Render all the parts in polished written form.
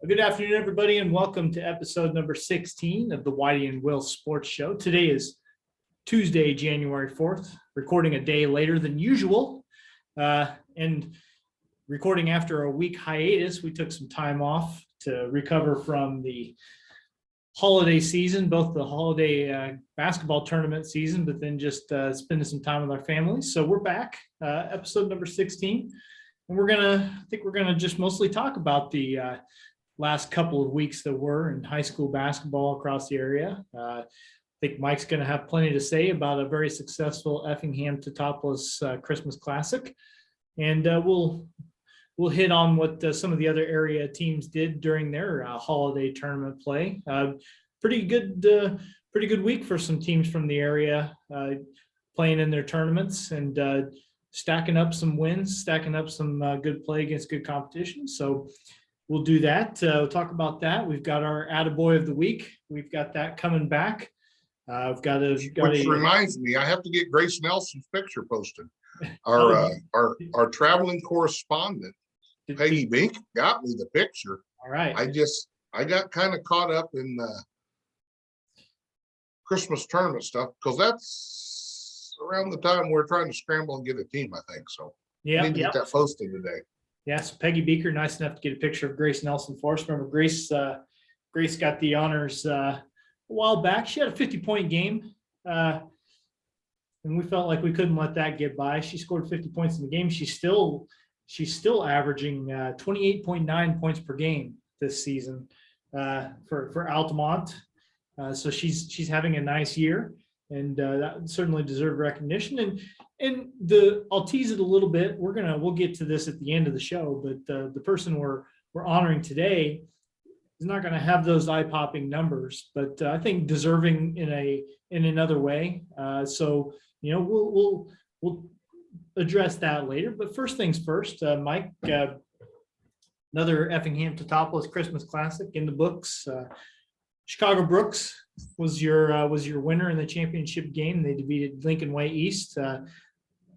Good afternoon, everybody, and welcome to episode number 16 of the Whitey and Will Sports Show. Today is Tuesday, January 4th, recording a day later than usual, and recording after a week hiatus. We took some time off to recover from the holiday season, both the holiday basketball tournament season, but then just spending some time with our families. So we're back, episode number 16, and I think we're gonna just mostly talk about the last couple of weeks that were in high school basketball across the area. I think Mike's going to have plenty to say about a very successful Effingham Teutopolis Christmas Classic, and we'll hit on what some of the other area teams did during their holiday tournament play. Pretty good week for some teams from the area playing in their tournaments and stacking up some wins, stacking up some good play against good competition. So we'll do that. We'll talk about that. We've got our Attaboy of the week. We've got that coming back. Which reminds me, I have to get Grace Nelson's picture posted. Our traveling correspondent, Peggy Bink, got me the picture. All right. I got kind of caught up in the Christmas tournament stuff because that's around the time we're trying to scramble and get a team, I think. So yeah, I need to get that posted today. Yes, Peggy Beaker, nice enough to get a picture of Grace Nelson for us. Remember, Grace got the honors a while back. She had a 50-point game, and we felt like we couldn't let that get by. She scored 50 points in the game. She's still averaging 28.9 points per game this season for Altamont. So she's having a nice year, and that certainly deserved recognition. And I'll tease it a little bit. We'll get to this at the end of the show, but the person we're honoring today is not going to have those eye-popping numbers, but I think deserving in another way. So we'll address that later. But first things first, Mike, another Effingham Teutopolis Christmas Classic in the books. Chicago Brooks was your winner in the championship game. They defeated Lincoln Way East.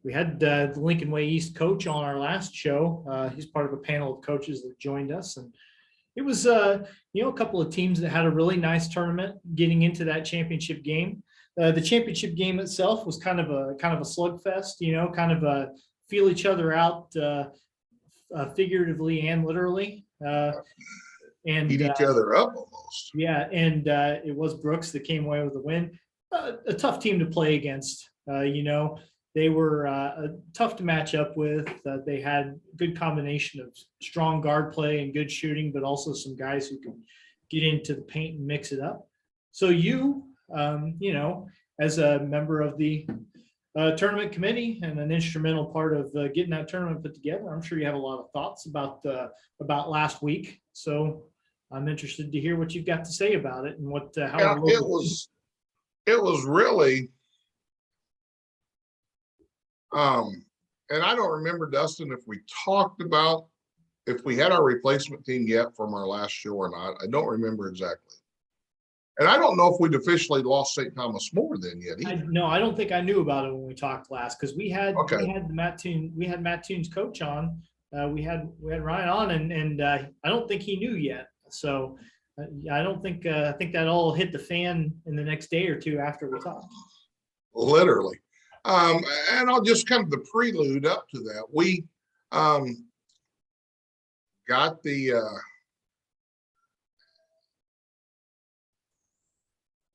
We had the Lincoln Way East coach on our last show. He's part of a panel of coaches that joined us, and it was a couple of teams that had a really nice tournament getting into that championship game. The championship game itself was kind of a slugfest. Kind of a feel each other out, figuratively and literally. And beat each other up almost. Yeah, and it was Brooks that came away with the win. A tough team to play against. They were tough to match up with. They had a good combination of strong guard play and good shooting, but also some guys who can get into the paint and mix it up. So as a member of the tournament committee and an instrumental part of getting that tournament put together, I'm sure you have a lot of thoughts about last week. So I'm interested to hear what you've got to say about it and how it was really. And I don't remember, Dustin, if we talked about if we had our replacement team yet from our last show or not. I don't remember exactly. And I don't know if we'd officially lost St. Thomas More then yet either. No, I don't think I knew about it when we talked last because we had Matt Toon's coach on. We had Ryan on, and I don't think he knew yet. So I don't think I think that all hit the fan in the next day or two after we talked. Literally. And I'll just kind of the prelude up to that. We got the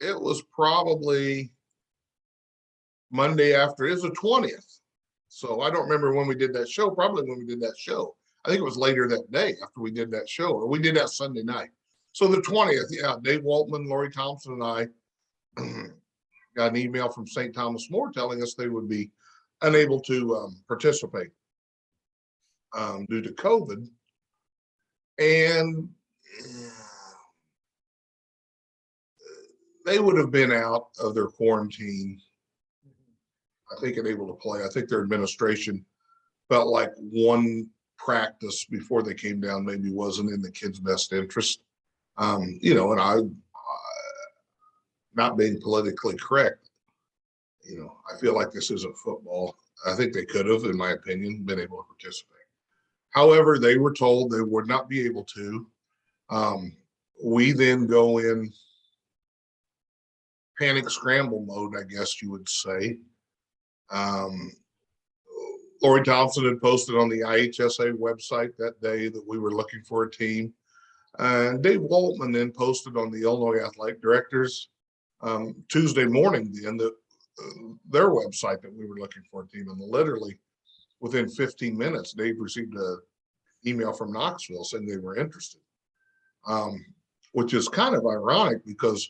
it was probably Monday after. It was the 20th. So I don't remember when we did that show, probably when we did that show. I think it was later that day after we did that show, or we did that Sunday night. So the 20th, yeah, Dave Waltman, Lori Thompson, and I got an email from St. Thomas More telling us they would be unable to participate due to COVID. And they would have been out of their quarantine, I think, and able to play. I think their administration felt like one practice before they came down maybe wasn't in the kids' best interest. And I, not being politically correct, I feel like this isn't football. I think they could have, in my opinion, been able to participate. However, they were told they would not be able to We then go in panic scramble mode, I guess you would say. Lori Thompson had posted on the IHSA website that day that we were looking for a team. And Dave Waltman then posted on the Illinois Athletic Directors Tuesday morning their website that we were looking for a team. And literally within 15 minutes, Dave received an email from Knoxville saying they were interested, which is kind of ironic because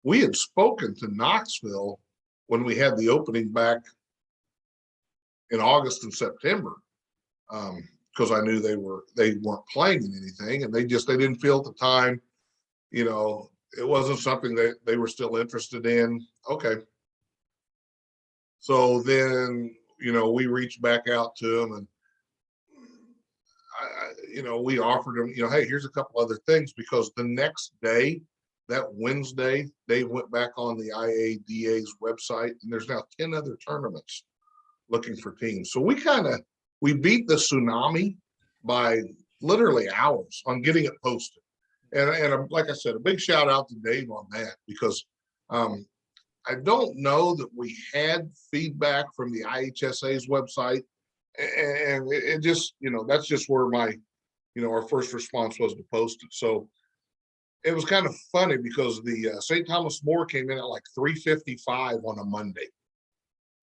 we had spoken to Knoxville when we had the opening back in August and September, because I knew they weren't playing in anything, and they didn't feel at the time, it wasn't something that they were still interested in. Okay. So then, we reached back out to them, and we offered them, hey, here's a couple other things, because the next day, that Wednesday, they went back on the IADA's website, and there's now 10 other tournaments looking for teams. So we beat the tsunami by literally hours on getting it posted. And like I said, a big shout out to Dave on that, because I don't know that we had feedback from the IHSA's website. And it just, that's just where our first response was to post it. So it was kind of funny because the St. Thomas More came in at like 3:55 on a Monday.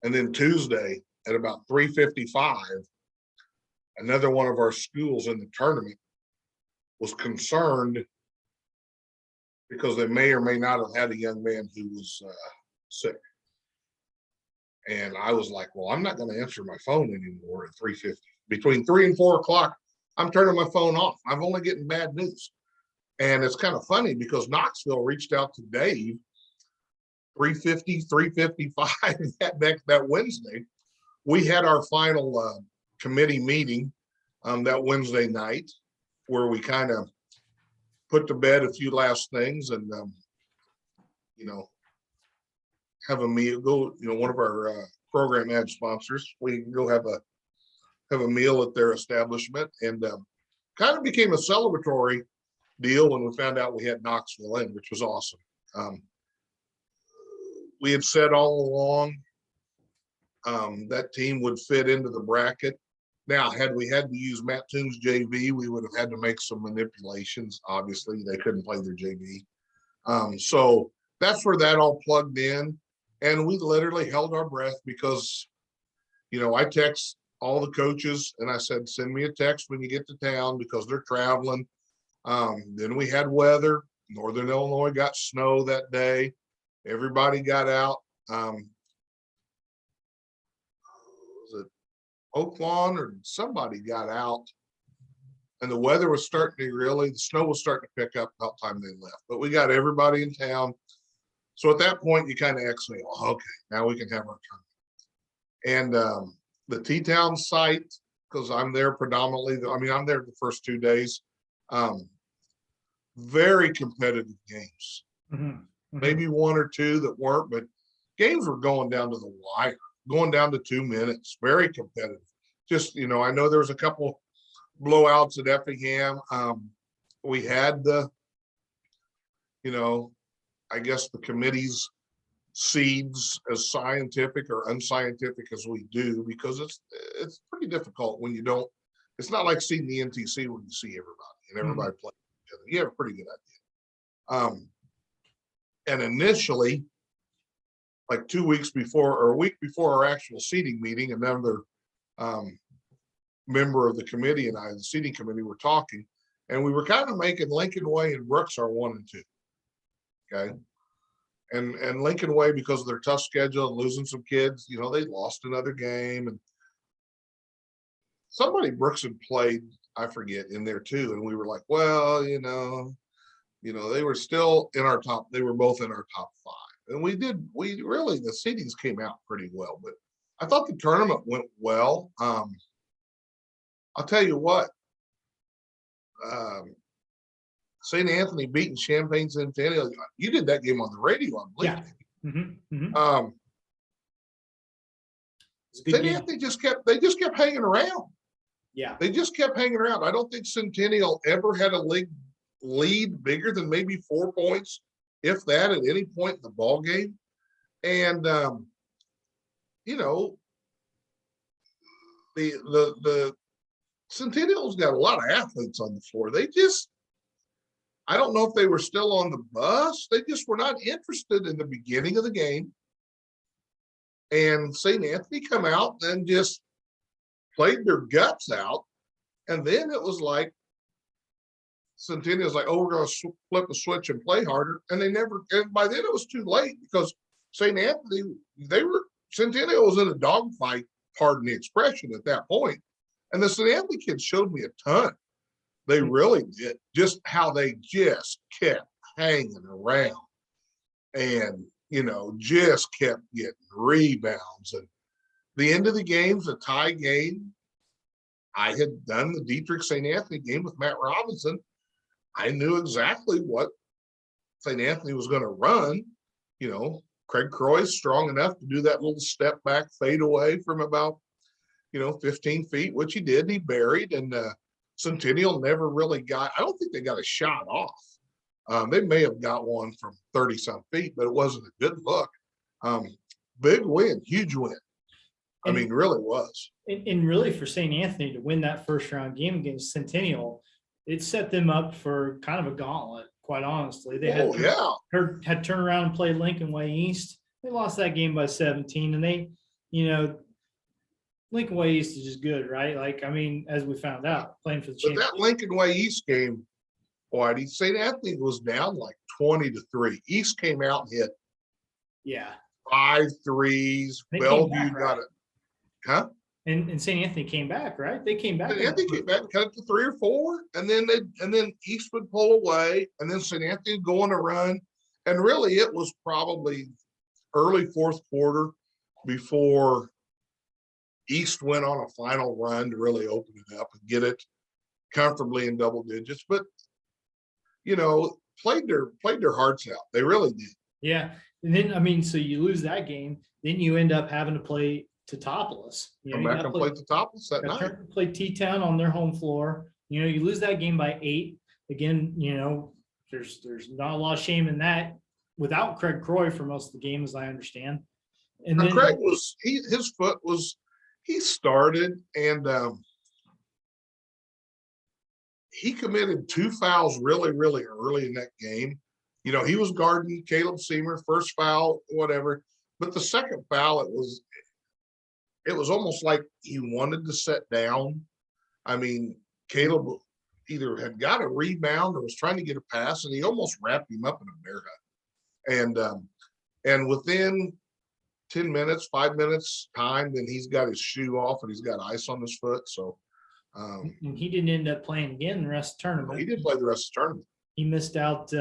And then Tuesday at about 3:55, another one of our schools in the tournament was concerned because they may or may not have had a young man who was sick. And I was like, well, I'm not going to answer my phone anymore at 3:50. Between 3 and 4 o'clock, I'm turning my phone off. I'm only getting bad news. And it's kind of funny because Knoxville reached out to Dave 3:50, 3:55 that Wednesday. We had our final committee meeting that Wednesday night, where we kind of put to bed a few last things and, have a meal, go, one of our program ad sponsors, we can go have a meal at their establishment, and kind of became a celebratory deal when we found out we had Knoxville in, which was awesome. We had said all along that team would fit into the bracket. Now, had we had to use Matt Toon's JV, we would have had to make some manipulations. Obviously, they couldn't play their JV. So that's where that all plugged in. And we literally held our breath because, I text all the coaches and I said, send me a text when you get to town because they're traveling. Then we had weather. Northern Illinois got snow that day. Everybody got out. Was it Oaklawn or somebody got out? And the weather was starting to the snow was starting to pick up about the time they left. But we got everybody in town. So at that point, you kind of exhale. Okay, now we can have our tournament. And the T-Town site, because I'm there predominantly, I'm there the first 2 days. Very competitive games. Mm-hmm. Mm-hmm. Maybe 1 or 2 that weren't, but games were going down to the wire, going down to 2 minutes. Very competitive. Just, I know there was a couple blowouts at Effingham. We had I guess the committee's seeds as scientific or unscientific as we do, because it's pretty difficult when you don't. It's not like seeing the NTC when you see everybody and everybody play together. You have a pretty good idea. And initially, like 2 weeks before or a week before our actual seating meeting, another member of the committee and I, the seating committee, were talking, and we were kind of making Lincoln Way and Brooks our 1 and 2. Okay. And Lincoln Way, because of their tough schedule and losing some kids, they lost another game, and somebody Brooks had played, I forget, in there too. And we were like, well, they were still in our top. They were both in our top 5. And the seedings came out pretty well, but I thought the tournament went well. I'll tell you what, St. Anthony beating Champaign Centennial. You did that game on the radio, I believe. Yeah. Mm-hmm. Mm-hmm. St. Anthony just kept hanging around. Yeah. They just kept hanging around. I don't think Centennial ever had a league lead bigger than maybe 4 points, if that, at any point in the ball game. And you know, the Centennial's got a lot of athletes on the floor. They just, I don't know if they were still on the bus. They just were not interested in the beginning of the game. And St. Anthony come out and just played their guts out. And then it was like, Centennial's like, oh, we're going to flip a switch and play harder. And they never, and by then it was too late, because St. Anthony, Centennial was in a dogfight, pardon the expression, at that point. And the St. Anthony kids showed me a ton. They really did, just how they just kept hanging around and, just kept getting rebounds. And the end of the game's a tie game. I had done the Dietrich St. Anthony game with Matt Robinson. I knew exactly what St. Anthony was going to run. Craig Croy's strong enough to do that little step back fade away from about, 15 feet, which he did. He buried, and Centennial never really got, I don't think they got a shot off. They may have got one from 30 some feet, but it wasn't a good look. Big win, huge win. I mean, really was. And really for St. Anthony to win that first round game against Centennial, it set them up for kind of a gauntlet, quite honestly. They had turned around and played Lincoln Way East. They lost that game by 17, and they, Lincoln Way East is just good, right? Like, I mean, as we found out, playing for the championship. But that Lincoln Way East game, Whitey, St. Anthony was down like 20-3. East came out and hit 5 threes. Bellevue got it. Huh? And St. Anthony came back, right? They came back. St. Anthony came back, cut it to 3 or 4, and then East would pull away, and then St. Anthony would go on a run. And really, it was probably early fourth quarter before East went on a final run to really open it up and get it comfortably in double digits. But played their hearts out. They really did. Yeah, and then I mean, so you lose that game, then you end up having to play Teutopolis. Come back and play Teutopolis that night. Play T-Town on their home floor. You lose that game by 8. Again, there's not a lot of shame in that. Without Craig Croy for most of the game, as I understand. And then Craig he started, and he committed 2 fouls really, really early in that game. He was guarding Caleb Seamer, first foul, whatever. But the second foul, it was almost like he wanted to set down. I mean, Caleb either had got a rebound or was trying to get a pass, and he almost wrapped him up in a bear hug. And within 10 minutes, 5 minutes time, then he's got his shoe off and he's got ice on his foot. So and he didn't end up playing again the rest of the tournament. He did play the rest of the tournament. He missed out.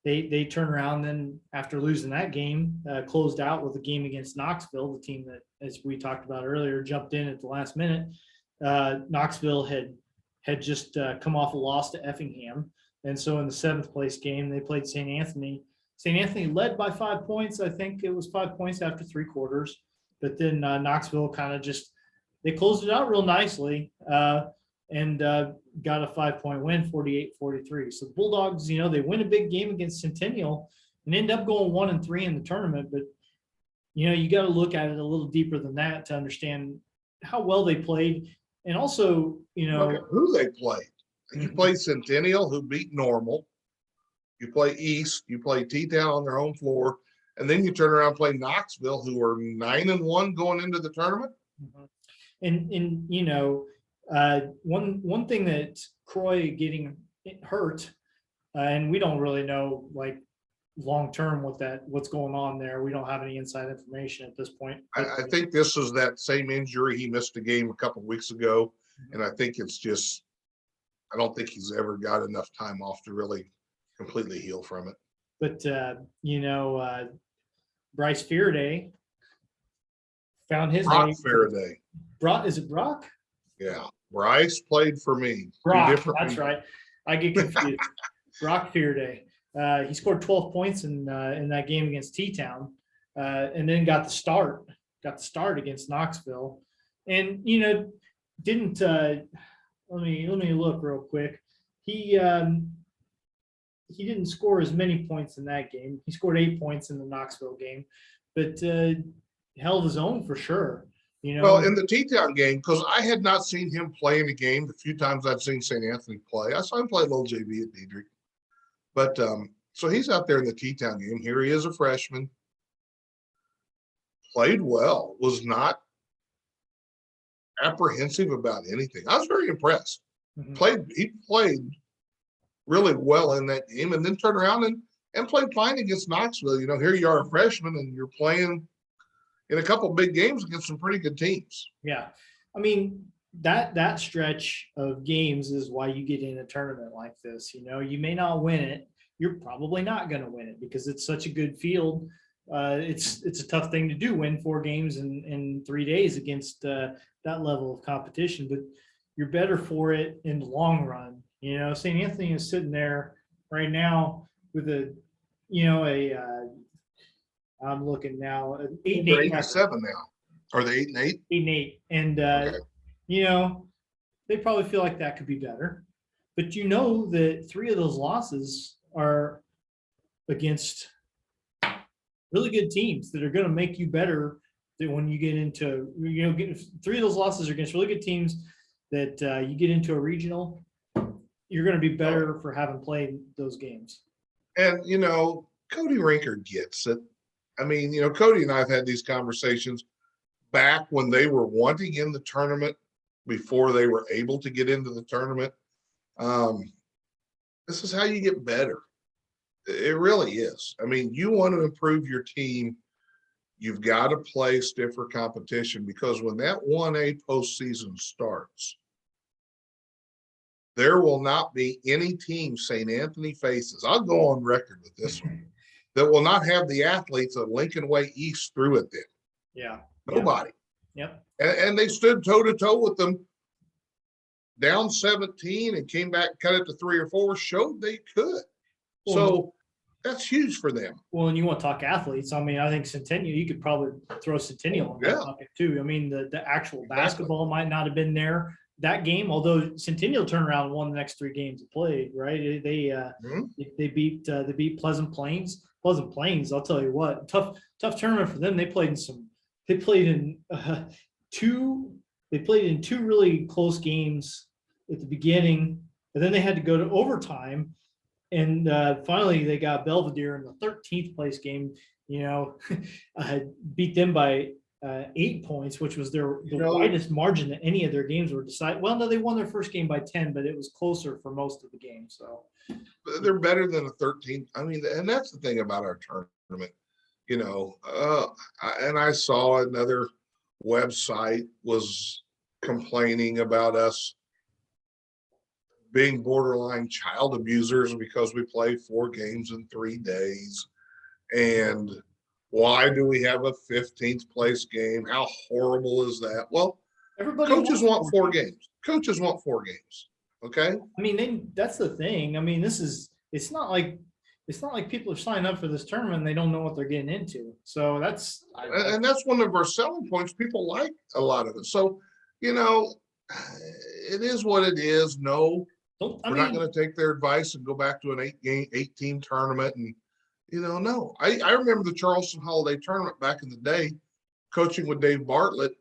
They turned around then after losing that game, closed out with a game against Knoxville, the team that, as we talked about earlier, jumped in at the last minute. Knoxville had just come off a loss to Effingham. And so in the 7th place game, they played St. Anthony. St. Anthony led by 5 points. I think it was 5 points after 3 quarters. But then Knoxville kind of they closed it out real nicely and got a 5-point win, 48-43. So the Bulldogs, they win a big game against Centennial and end up going 1-3 in the tournament. But, you got to look at it a little deeper than that to understand how well they played. And also, look at who they played. You play Centennial, who beat Normal. You play East, you play T-Town on their home floor, and then you turn around and play Knoxville, who are 9-1 going into the tournament. And one thing that Croy getting hurt, and we don't really know like long term what's going on there. We don't have any inside information at this point. I think this is that same injury. He missed a game a couple of weeks ago, and I think it's just, I don't think he's ever got enough time off to really completely heal from it. But Bryce Fearday found his Brock name. Faraday. Is it Brock? Yeah, Bryce played for me. Brock, that's right. I get confused. Brock Fearday. He scored 12 points in that game against T-Town, and then got the start against Knoxville, and didn't. Let me look real quick. He he didn't score as many points in that game. He scored 8 points in the Knoxville game, but held his own for sure. Well, in the T-Town game, because I had not seen him play in the game. The few times I'd seen St. Anthony play, I saw him play a little JV at Diedrich. But so he's out there in the T-Town game. Here he is, a freshman. Played well, was not apprehensive about anything. I was very impressed. He played really well in that game, and then turned around and played fine against Knoxville. Here you are, a freshman, and you're playing in a couple big games against some pretty good teams. Yeah. I mean, that stretch of games is why you get in a tournament like this. You may not win it. You're probably not going to win it because it's such a good field. It's a tough thing to do, win 4 games in 3 days against that level of competition, but you're better for it in the long run. St. Anthony is sitting there right now with I'm looking now, 8-8. 8-7 now. Are they 8-8? 8-8. And, Okay. They probably feel like that could be better. But that 3 of those losses are against really good teams that are going to make you better than when you get into, 3 of those losses are against really good teams that you get into a regional, you're going to be better for having played those games. And, Cody Rinker gets it. I mean, Cody and I have had these conversations back when they were wanting in the tournament before they were able to get into the tournament. This is how you get better. It really is. I mean, you want to improve your team, you've got to play stiffer competition, because when that 1A postseason starts, there will not be any team St. Anthony faces, I'll go on record with this one, that will not have the athletes of Lincoln Way East through it then. Yeah. Nobody. Yep. And they stood toe-to-toe with them, down 17 and came back, cut it to 3 or 4, showed they could. So that's huge for them. Well, and you want to talk athletes. I mean, I think Centennial, you could probably throw Centennial in that bucket too. I mean, the actual basketball might not have been there that game, although Centennial turned around and won the next 3 games they played, right? They beat Pleasant Plains. Pleasant Plains, I'll tell you what, tough tournament for them. They played in 2 really close games at the beginning, and then they had to go to overtime. And finally, they got Belvedere in the 13th place game, beat them by 8 points, which was the widest margin that any of their games were decided. Well, no, they won their first game by 10, but it was closer for most of the game. So they're better than a 13. I mean, and that's the thing about our tournament, and I saw another website was complaining about us being borderline child abusers because we play 4 games in 3 days. And why do we have a 15th place game? How horrible is that? Well, coaches want 4 games. Coaches want 4 games. Okay. I mean, that's the thing. I mean, it's not like people are signing up for this tournament and they don't know what they're getting into. So that's one of our selling points. People like a lot of it. So, it is what it is. No, we're not going to take their advice and go back to an 8-team tournament. And, no. I remember the Charleston Holiday Tournament back in the day, coaching with Dave Bartlett.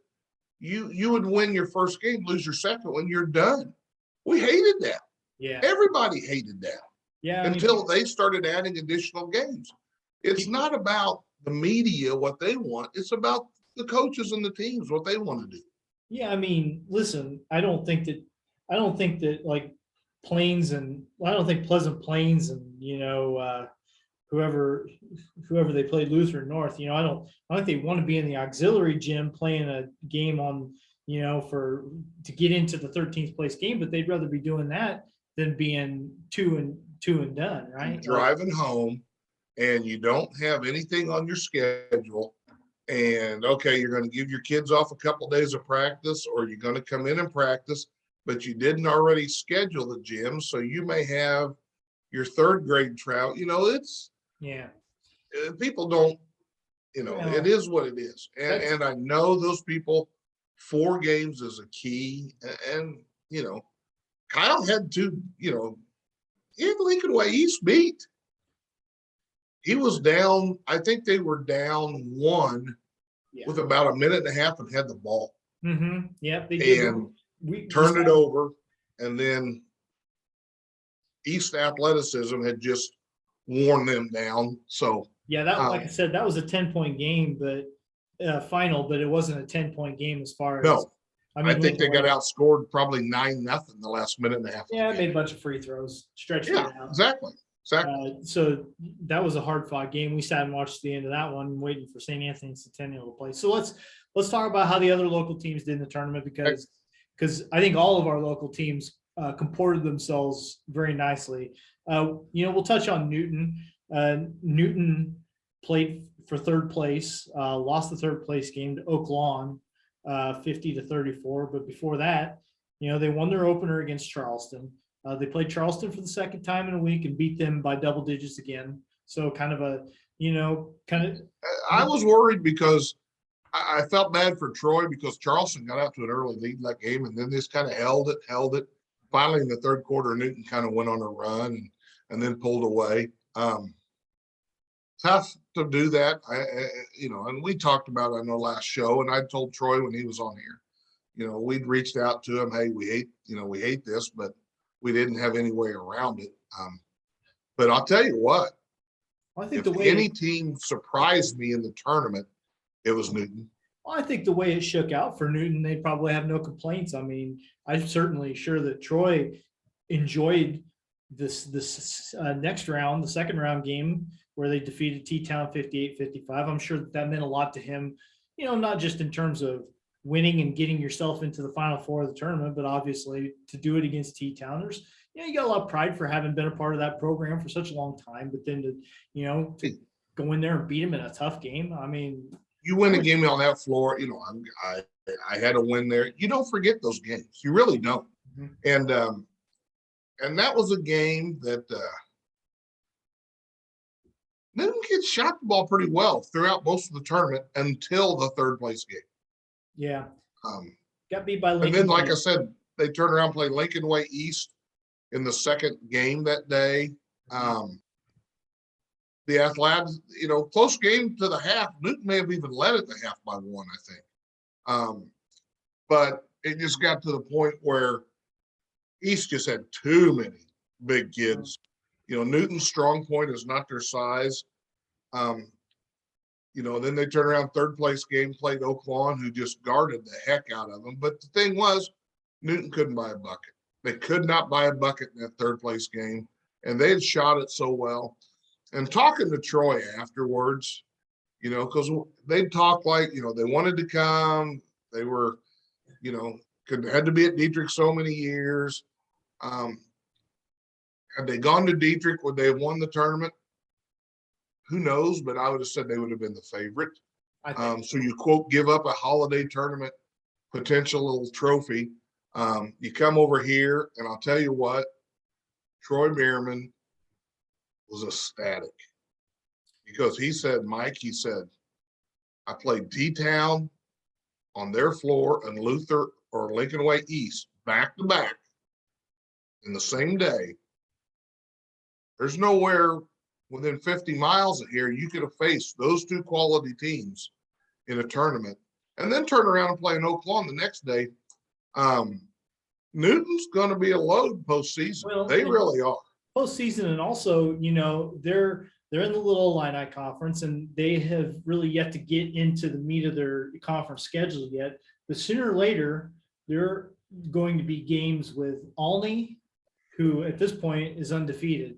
You would win your first game, lose your second one, you're done. We hated that. Yeah. Everybody hated that. Yeah. Until they started adding additional games. It's not about the media, what they want. It's about the coaches and the teams, what they want to do. Yeah. I mean, listen, I don't think that like Plains and I don't think Pleasant Plains and, whoever they played Lutheran North, I don't think they want to be in the auxiliary gym playing a game on, to get into the 13th place game, but they'd rather be doing that than being two and done, right? Driving home and you don't have anything on your schedule, and okay, you're going to give your kids off a couple days of practice, or you're going to come in and practice, but you didn't already schedule the gym, so you may have your 3rd grade trout. People don't, it is what it is. And I know those people, 4 games is a key. And, Kyle had 2, Lincoln Way East beat. He was down, I think they were down one with about a minute and a half and had the ball. Mm-hmm. Yep, they did. And turned it over, and then East athleticism had just worn them down. So yeah, that like I said, that was a 10-point game, but final, but it wasn't a 10-point game as far as. no, I mean, I think they got outscored probably 9-0 the last minute and a half. Yeah, made a bunch of free throws, stretched it out. Exactly. So that was a hard fought game. We sat and watched the end of that one, waiting for St. Anthony and Centennial to play. So let's talk about how the other local teams did in the tournament, because I think all of our local teams comported themselves very nicely. We'll touch on Newton. Newton played for third place, lost the third place game to Oak Lawn, 50-34. But before that, they won their opener against Charleston. They played Charleston for the second time in a week and beat them by double digits again. So kind of I was worried because I felt bad for Troy because Charleston got out to an early lead in that game, and then they just kind of held it. Finally, in the third quarter, Newton kind of went on a run and then pulled away. Tough to do that. And we talked about it on the last show, and I told Troy when he was on here, we'd reached out to him. Hey, we hate this, but we didn't have any way around it. But I'll tell you what, I think if any team surprised me in the tournament, it was Newton. Well, I think the way it shook out for Newton, they probably have no complaints. I mean, I'm certainly sure that Troy enjoyed this next round, the second round game where they defeated T-Town 58-55. I'm sure that meant a lot to him, not just in terms of winning and getting yourself into the Final Four of the tournament, but obviously to do it against T-Towners, you got a lot of pride for having been a part of that program for such a long time, but then to go in there and beat them in a tough game. I mean, you win a game on that floor, I had a win there. You don't forget those games. You really don't. Mm-hmm. And that was a game that Newton kids shot the ball pretty well throughout most of the tournament until the third place game. Yeah. Got beat by Lincoln. And then, like I said, they turned around and played Lincoln Way East in the second game that day. The Athletics, close game to the half. Newton may have even led at the half by one, I think. But it just got to the point where East just had too many big kids. Newton's strong point is not their size. Then they turned around third place game, played Oak Lawn, who just guarded the heck out of them. But the thing was, Newton couldn't buy a bucket. They could not buy a bucket in that third place game. And they had shot it so well. And talking to Troy afterwards, because they'd talk like, they wanted to come. They were, had to be at Dietrich so many years. Had they gone to Dietrich, would they have won the tournament? Who knows? But I would have said they would have been the favorite. So you quote, give up a holiday tournament potential little trophy. You come over here, and I'll tell you what, Troy Bierman was ecstatic because he said, Mike, I played T-Town on their floor and Luther or Lincoln Way East back to back in the same day. There's nowhere within 50 miles of here you could have faced those two quality teams in a tournament and then turn around and play in Oak Lawn the next day. Newton's going to be a load postseason. Well, they really are. Postseason, and also, they're in the Little Illini Conference, and they have really yet to get into the meat of their conference schedule yet. But sooner or later, they're going to be games with Olney, who at this point is undefeated,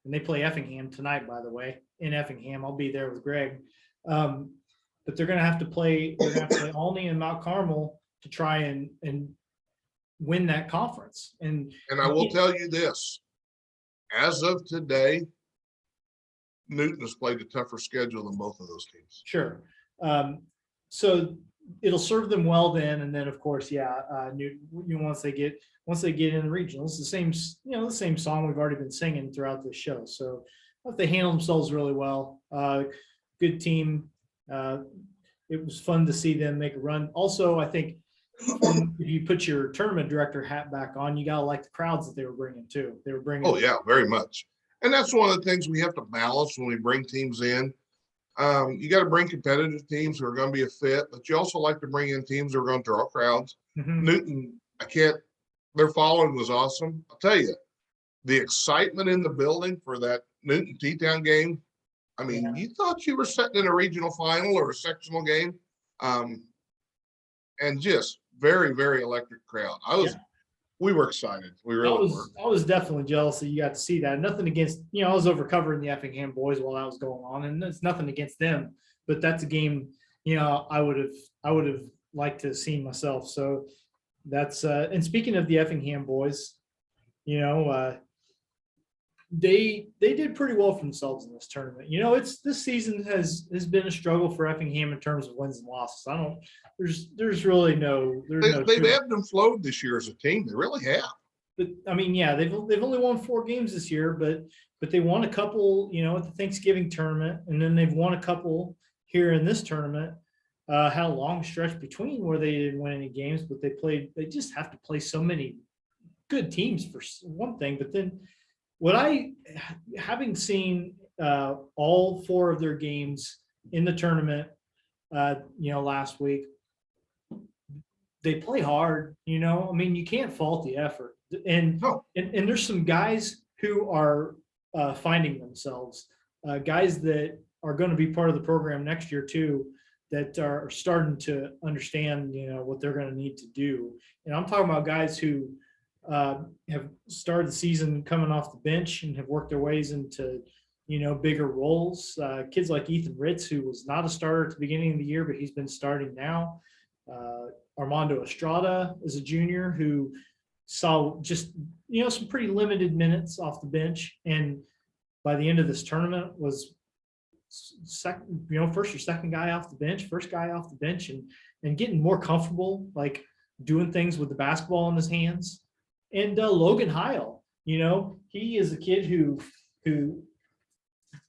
and they play Effingham tonight. By the way, in Effingham, I'll be there with Greg. But they're going to have to play. They're going to have to play Olney and Mount Carmel to try and win that conference. And I will tell you this. As of today, Newton has played a tougher schedule than both of those teams. Sure. So it'll serve them well then. And then, of course, Newton, once they get in the regionals, the same song we've already been singing throughout this show. So if they handle themselves really well, good team. It was fun to see them make a run. Also, I think if you put your tournament director hat back on, you gotta like the crowds that they were bringing too. They were bringing. Oh yeah, very much. And that's one of the things we have to balance when we bring teams in. You got to bring competitive teams who are going to be a fit, but you also like to bring in teams who are going to draw crowds. Mhm. Newton, their following was awesome. I'll tell you, the excitement in the building for that Newton T-Town game. I mean, Yeah. you thought you were sitting in a regional final or a sectional game. And just very, very electric crowd. Yeah. We were excited. We really were. I was definitely jealous that you got to see that. Nothing against, I was over covering the Effingham boys while that was going on, and it's nothing against them, but that's a game, I would have liked to have seen myself. So that's and speaking of the Effingham boys, they did pretty well for themselves in this tournament. This season has been a struggle for Effingham in terms of wins and losses. There's really no They've ebbed and flowed this year as a team. They really have. But I mean, yeah, they've only won 4 games this year, but they won a couple, at the Thanksgiving tournament, and then they've won a couple here in this tournament. Had a long stretch between where they didn't win any games, but they just have to play so many good teams for one thing. But then having seen all 4 of their games in the tournament, last week, they play hard, I mean, you can't fault the effort. And there's some guys who are finding themselves, guys that are going to be part of the program next year too, that are starting to understand, what they're going to need to do. And I'm talking about guys who have started the season coming off the bench and have worked their ways into, bigger roles. Kids like Ethan Ritz, who was not a starter at the beginning of the year, but he's been starting now. Armando Estrada is a junior who saw just, some pretty limited minutes off the bench. And by the end of this tournament was second, first or second guy off the bench, first guy off the bench, and getting more comfortable, like doing things with the basketball in his hands. And Logan Heil, he is a kid who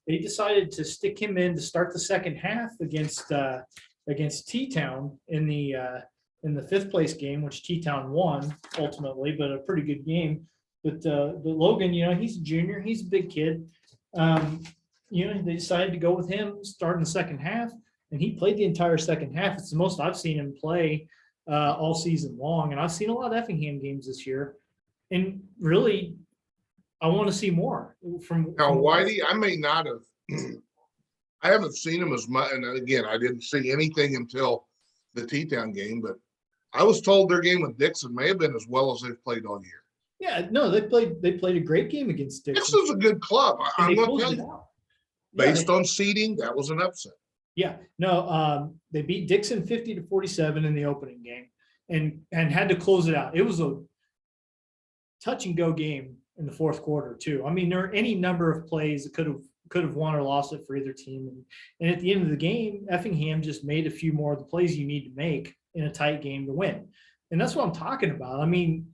they decided to stick him in to start the second half against T-Town in the 5th place game, which T-Town won ultimately, but a pretty good game. But Logan, he's a junior, he's a big kid. They decided to go with him starting the second half, and he played the entire second half. It's the most I've seen him play all season long, and I've seen a lot of Effingham games this year, and really, I want to see more from Whitey. I may not have. I haven't seen him as much, and again, I didn't see anything until the T-Town game. But I was told their game with Dixon may have been as well as they've played all year. Yeah, no, they played a great game against Dixon. This is a good club. I'm going to tell you. Based on seeding, that was an upset. Yeah, no, they beat Dixon 50-47 in the opening game, and had to close it out. It was a touch and go game in the 4th quarter too. I mean, there are any number of plays that could have won or lost it for either team. And at the end of the game, Effingham just made a few more of the plays you need to make in a tight game to win. And that's what I'm talking about. I mean,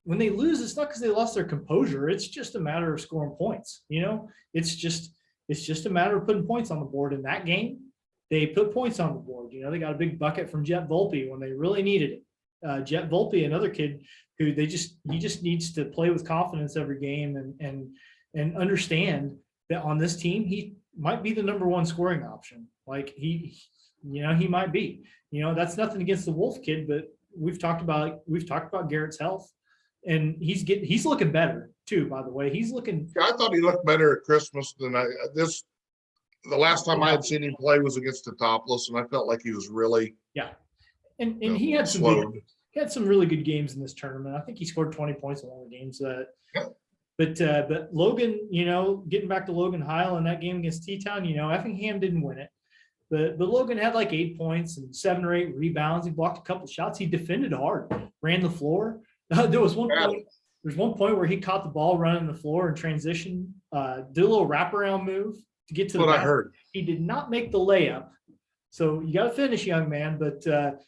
when they lose, it's not because they lost their composure. It's just a matter of scoring points. It's just a matter of putting points on the board. In that game, they put points on the board. They got a big bucket from Jet Volpe when they really needed it. Jet Volpe, another kid who he just needs to play with confidence every game and understand that on this team, he might be the number 1 scoring option. Like he might be, that's nothing against the Wolf kid, but we've talked about Garrett's health, and he's looking better too, by the way. He's looking. I thought he looked better at Christmas than the last time I had seen him play was against Teutopolis, and I felt like he was really. Yeah. And he had some really good games in this tournament. I think he scored 20 points in all the games. But Logan, getting back to Logan Heil in that game against T-Town, Effingham didn't win it, but Logan had like 8 points and 7 or 8 rebounds. He blocked a couple shots. He defended hard, ran the floor. There was one point where he caught the ball running the floor in transition, did a little wraparound move to get to the basket. I heard. He did not make the layup. So you got to finish, young man. But the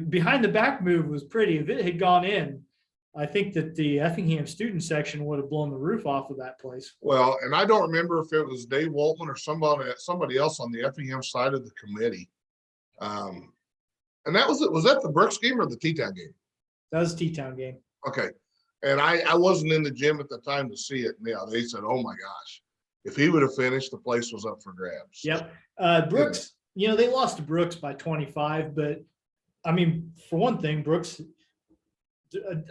behind the back move was pretty. If it had gone in, I think that the Effingham student section would have blown the roof off of that place. Well, and I don't remember if it was Dave Waltman or somebody else on the Effingham side of the committee And that was that the Brooks game or the T-Town game? That was T-Town game. Okay. And I wasn't in the gym at the time to see it. Yeah, they said, oh my gosh, if he would have finished, the place was up for grabs. Yep. Brooks, they lost to Brooks by 25, but I mean, for one thing, Brooks,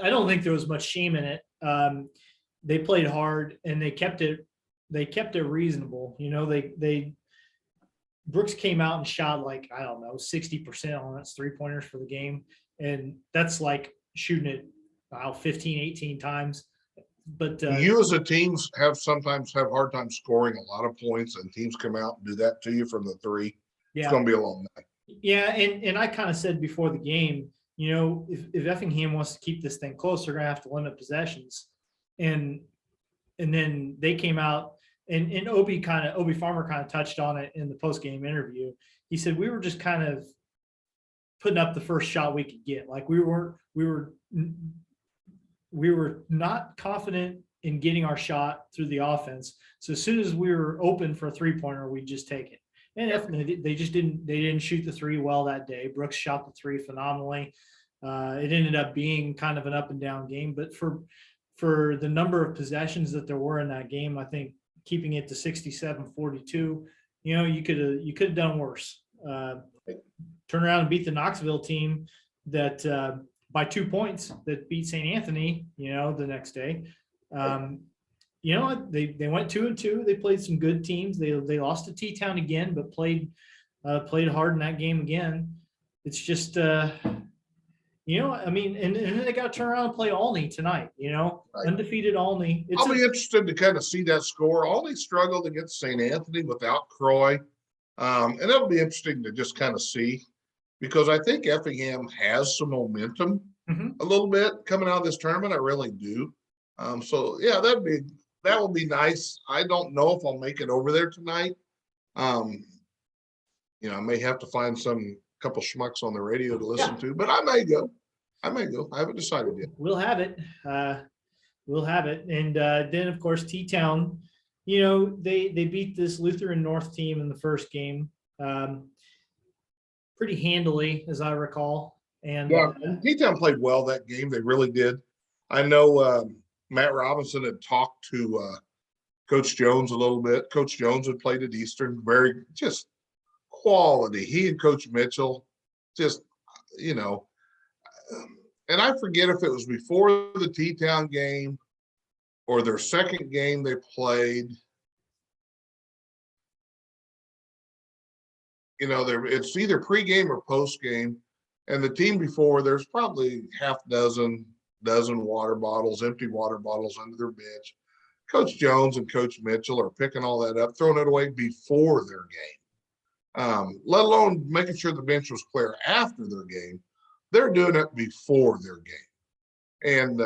I don't think there was much shame in it. They played hard and they kept it reasonable. Brooks came out and shot like, I don't know, 60% on its 3-pointers for the game. And that's like shooting it 15, 18 times. But you as a team sometimes have hard time scoring a lot of points, and teams come out and do that to you from the three. Yeah. It's going to be a long night. Yeah. And I kind of said before the game, if Effingham wants to keep this thing close, they're going to have to limit possessions. And then they came out and Obi Farmer kind of touched on it in the post-game interview. He said, we were just kind of putting up the first shot we could get. Like we were not confident in getting our shot through the offense. So as soon as we were open for a 3-pointer, we'd just take it. And they didn't shoot the 3 well that day. Brooks shot the 3 phenomenally. It ended up being kind of an up and down game, but for the number of possessions that there were in that game, I think keeping it to 67-42, you could have done worse. Turn around and beat the Knoxville team that by 2 points that beat St. Anthony, the next day. They went 2-2. They played some good teams. They lost to T-Town again, but played hard in that game again. It's just, and then they got to turn around and play Olney tonight, right. Undefeated Olney. I'll be interested to kind of see that score. Olney struggled against St. Anthony without Croy. And it'll be interesting to just kind of see, because I think Effingham has some momentum a little bit coming out of this tournament. I really do. So yeah, that will be nice. I don't know if I'll make it over there tonight. I may have to find some couple schmucks on the radio to listen to, but I may go. I haven't decided yet. We'll have it. And then of course, T-Town, they beat this Lutheran North team in the first game pretty handily, as I recall. And yeah, T-Town played well that game. They really did. I know Matt Robinson had talked to Coach Jones a little bit. Coach Jones had played at Eastern, very just quality. He and Coach Mitchell, just, and I forget if it was before the T-Town game or their second game they played. It's either pregame or postgame. And the team before, there's probably half dozen water bottles, empty water bottles under their bench. Coach Jones and Coach Mitchell are picking all that up, throwing it away before their game, let alone making sure the bench was clear after their game. They're doing it before their game. And,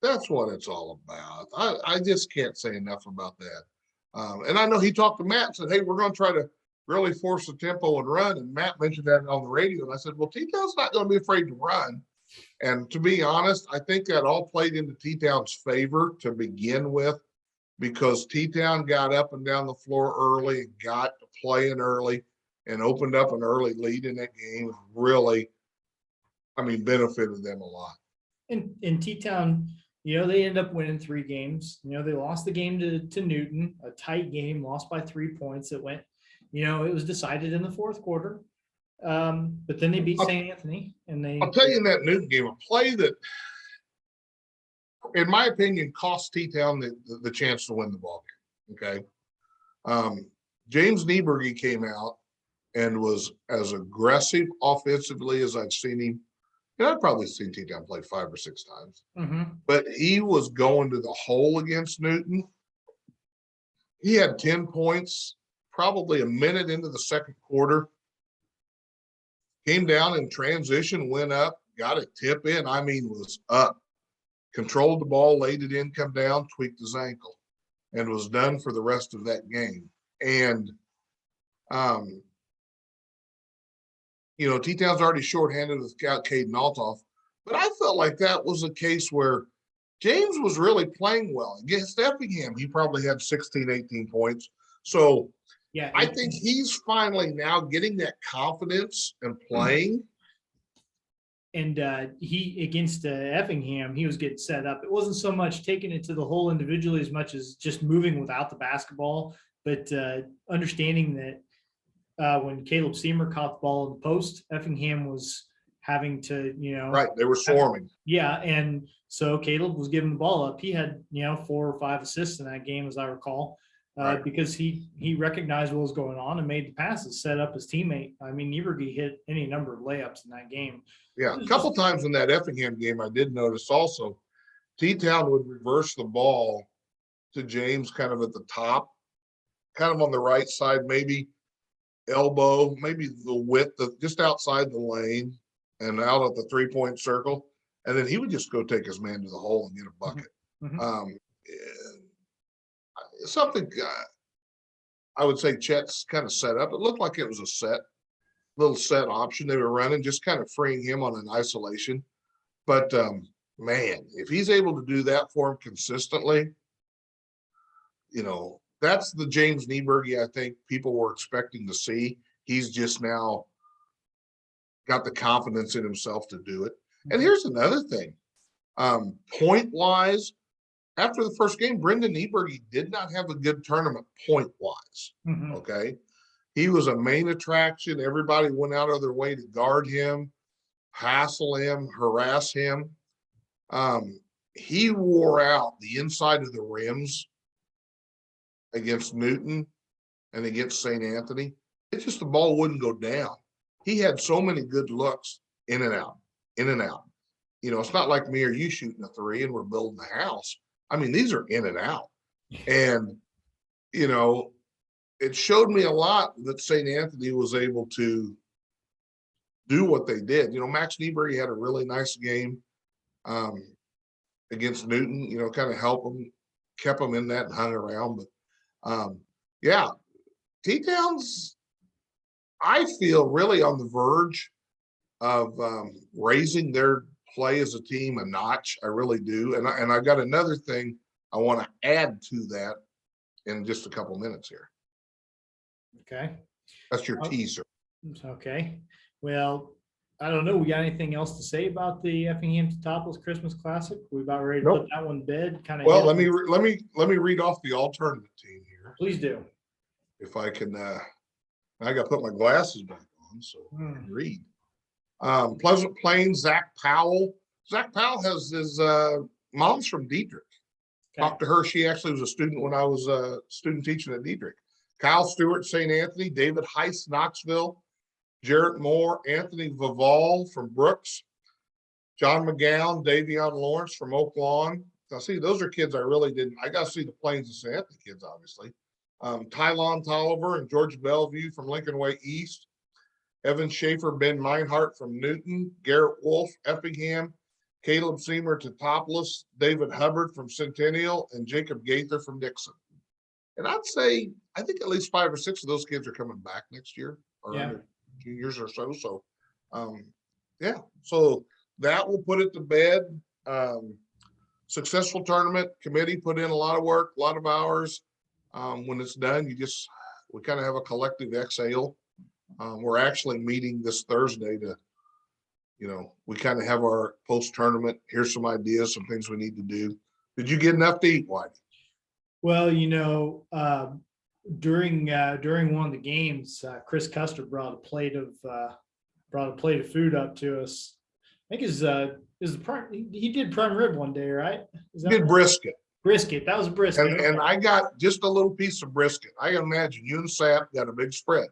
that's what it's all about. I just can't say enough about that. And I know he talked to Matt and said, hey, we're going to try to really force the tempo and run. And Matt mentioned that on the radio. And I said, well, T-Town's not going to be afraid to run. And to be honest, I think that all played into T-Town's favor to begin with, because T-Town got up and down the floor early and got to playing early and opened up an early lead in that game. Really, benefited them a lot. And T-Town, they end up winning 3 games. They lost the game to Newton, a tight game, lost by 3 points. It went, it was decided in the fourth quarter. But then they beat St. Anthony, and I'll tell you in that Newton game, a play that, in my opinion, cost T-Town the chance to win the ball game. Okay. James Nieberge came out and was as aggressive offensively as I've seen him. I've probably seen T-Town play 5 or 6 times, but he was going to the hole against Newton. He had 10 points, probably a minute into the second quarter. Came down in transition, went up, got a tip in. Was up, controlled the ball, laid it in, come down, tweaked his ankle, and was done for the rest of that game. And, T-Town's already shorthanded with Caden Altoff, but I felt like that was a case where James was really playing well. Against Effingham, he probably had 16, 18 points. So Yeah. I think he's finally now getting that confidence and playing. And he against Effingham, he was getting set up. It wasn't so much taking it to the hole individually as much as just moving without the basketball, but understanding that when Caleb Seamer caught the ball in the post, Effingham was having to, Right. They were swarming. Yeah. And so Caleb was giving the ball up. He had, 4 or 5 assists in that game, as I recall. Right. Because he recognized what was going on and made the passes, set up his teammate. I mean, Nieberge hit any number of layups in that game. Yeah, a couple times in that Effingham game, I did notice also, T-Town would reverse the ball to James kind of at the top, kind of on the right side, maybe elbow, maybe the width of just outside the lane and out at the 3-point circle. And then he would just go take his man to the hole and get a bucket. Mm-hmm. Something I would say Chet's kind of set up. It looked like it was a little set option they were running, just kind of freeing him on an isolation. But man, if he's able to do that for him consistently, that's the James Nieberge I think people were expecting to see. He's just now got the confidence in himself to do it. And here's another thing. Point-wise, after the first game, Brendan Nieberge did not have a good tournament point-wise, okay? He was a main attraction. Everybody went out of their way to guard him, hassle him, harass him. He wore out the inside of the rims against Newton and against St. Anthony. It's just the ball wouldn't go down. He had so many good looks in and out, in and out. It's not like me or you shooting a 3 and we're building a house. I mean, these are in and out. And, it showed me a lot that St. Anthony was able to do what they did. Max Nieberge had a really nice game against Newton, kind of help him, kept him in that and hung around. But yeah, T-Town's, I feel, really on the verge of raising their play as a team a notch. I really do. And I got another thing I want to add to that in just a couple minutes here. Okay. That's your teaser. Okay. Well, I don't know. We got anything else to say about the Effingham Teutopolis Christmas Classic? We about ready to put that one to bed? Kind of. Well, let me read off the alternate team here. Please do. If I can, I got to put my glasses back on so I can read. Pleasant Plains, Zach Powell. Zach Powell has his mom's from Diedrich. Okay. Talked to her. She actually was a student when I was a student teaching at Diedrich. Kyle Stewart, St. Anthony. David Heiss, Knoxville. Jarrett Moore, Anthony Vival from Brooks. John McGowan, Davion Lawrence from Oak Lawn. Now, see, those are kids I really didn't. I got to see the Plains and St. Anthony kids, obviously. Tylon Tolliver and George Bellevue from Lincoln Way East. Evan Schaefer, Ben Meinhardt from Newton. Garrett Wolf, Effingham. Caleb Seamer, Teutopolis. David Hubbard from Centennial. And Jacob Gaither from Dixon. And I'd say, I think at least 5 or 6 of those kids are coming back next year or under juniors or so. So, yeah. So that will put it to bed. Successful tournament. Committee put in a lot of work, a lot of hours. When it's done, we kind of have a collective exhale. We're actually meeting this Thursday to, we kind of have our post-tournament. Here's some ideas, some things we need to do. Did you get enough to eat, Whitey? Well, during one of the games, Chris Custer brought a plate of food up to us. I think he did prime rib one day, right? He did brisket. Brisket. That was brisket. And I got just a little piece of brisket. I imagine you and Sap got a big spread.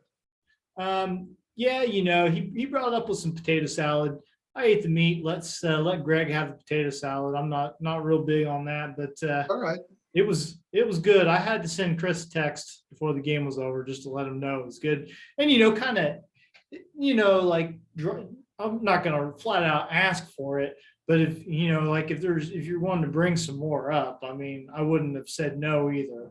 Yeah, he brought up with some potato salad. I ate the meat. Let Greg have the potato salad. I'm not real big on that, but all right. It was good. I had to send Chris a text before the game was over just to let him know it was good. And kind of, like, I'm not gonna flat out ask for it, but if if you're wanting to bring some more up, I mean, I wouldn't have said no either.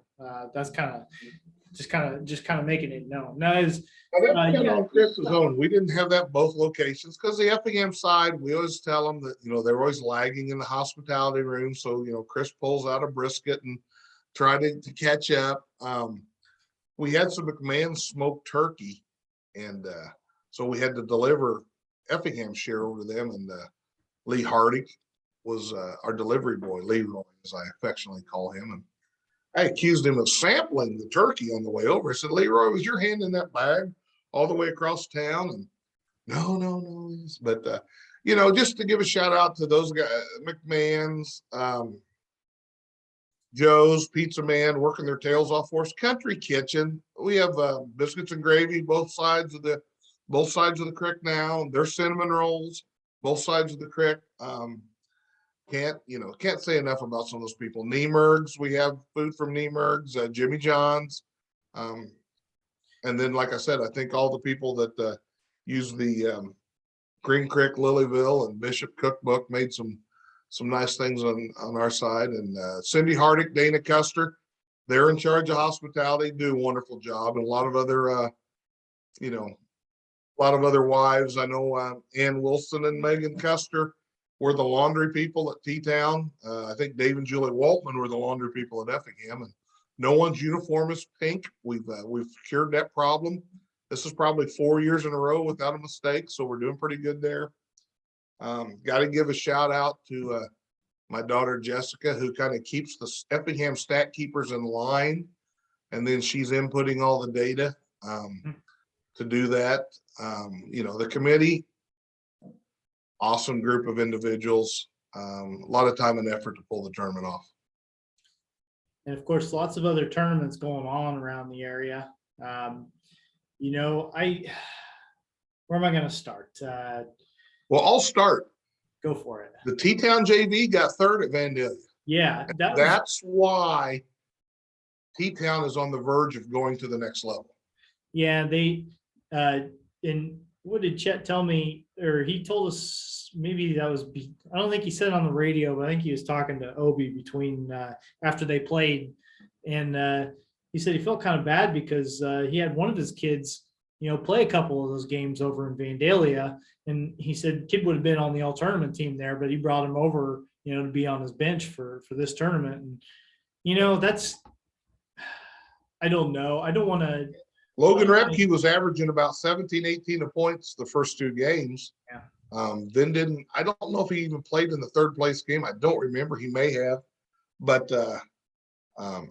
That's kind of making it known. Now on Chris's own. We didn't have that both locations because the Effingham side, we always tell them that they're always lagging in the hospitality room. So Chris pulls out a brisket and try to catch up. we had some McMahon smoked turkey, and so we had to deliver Effinghamshire over to them, and Lee Hardy was our delivery boy, Leroy, as I affectionately call him. And I accused him of sampling the turkey on the way over. I said, Leroy, was your hand in that bag all the way across town? And no. But, just to give a shout out to those guys, McMahon's, Joe's Pizza Man, working their tails off for us. Country Kitchen. We have biscuits and gravy, both sides of the creek now. Their cinnamon rolls, both sides of the creek. Can't say enough about some of those people. Niemergs, we have food from Niemergs, Jimmy John's. And then, like I said, I think all the people that use the Green Creek, Lilyville, and Bishop Cookbook made some nice things on our side. And Cindy Hardick, Dana Custer, they're in charge of hospitality, do a wonderful job. And a lot of other, wives. I know Ann Wilson and Megan Custer were the laundry people at T-Town. I think Dave and Julie Waltman were the laundry people at Effingham. And no one's uniform is pink. We've cured that problem. This is probably 4 years in a row without a mistake, so we're doing pretty good there. Got to give a shout out to my daughter Jessica, who kind of keeps the Effingham stat keepers in line, and then she's inputting all the data to do that. The committee, awesome group of individuals, a lot of time and effort to pull the tournament off. And of course, lots of other tournaments going on around the area. Where am I going to start? Well, I'll start. Go for it. The T-Town JV got third at Vandalia. Yeah. That's why T-Town is on the verge of going to the next level. Yeah, and what did Chet tell me, or he told us, maybe that was, I don't think he said it on the radio, but I think he was talking to Obi between, after they played. And he said he felt kind of bad because he had one of his kids, play a couple of those games over in Vandalia. And he said kid would have been on the all tournament team there, but he brought him over, to be on his bench for this tournament. And, that's, I don't know. I don't want to. Logan Repke was averaging about 17, 18 points the first two games. Yeah. I don't know if he even played in the third place game. I don't remember. He may have. But I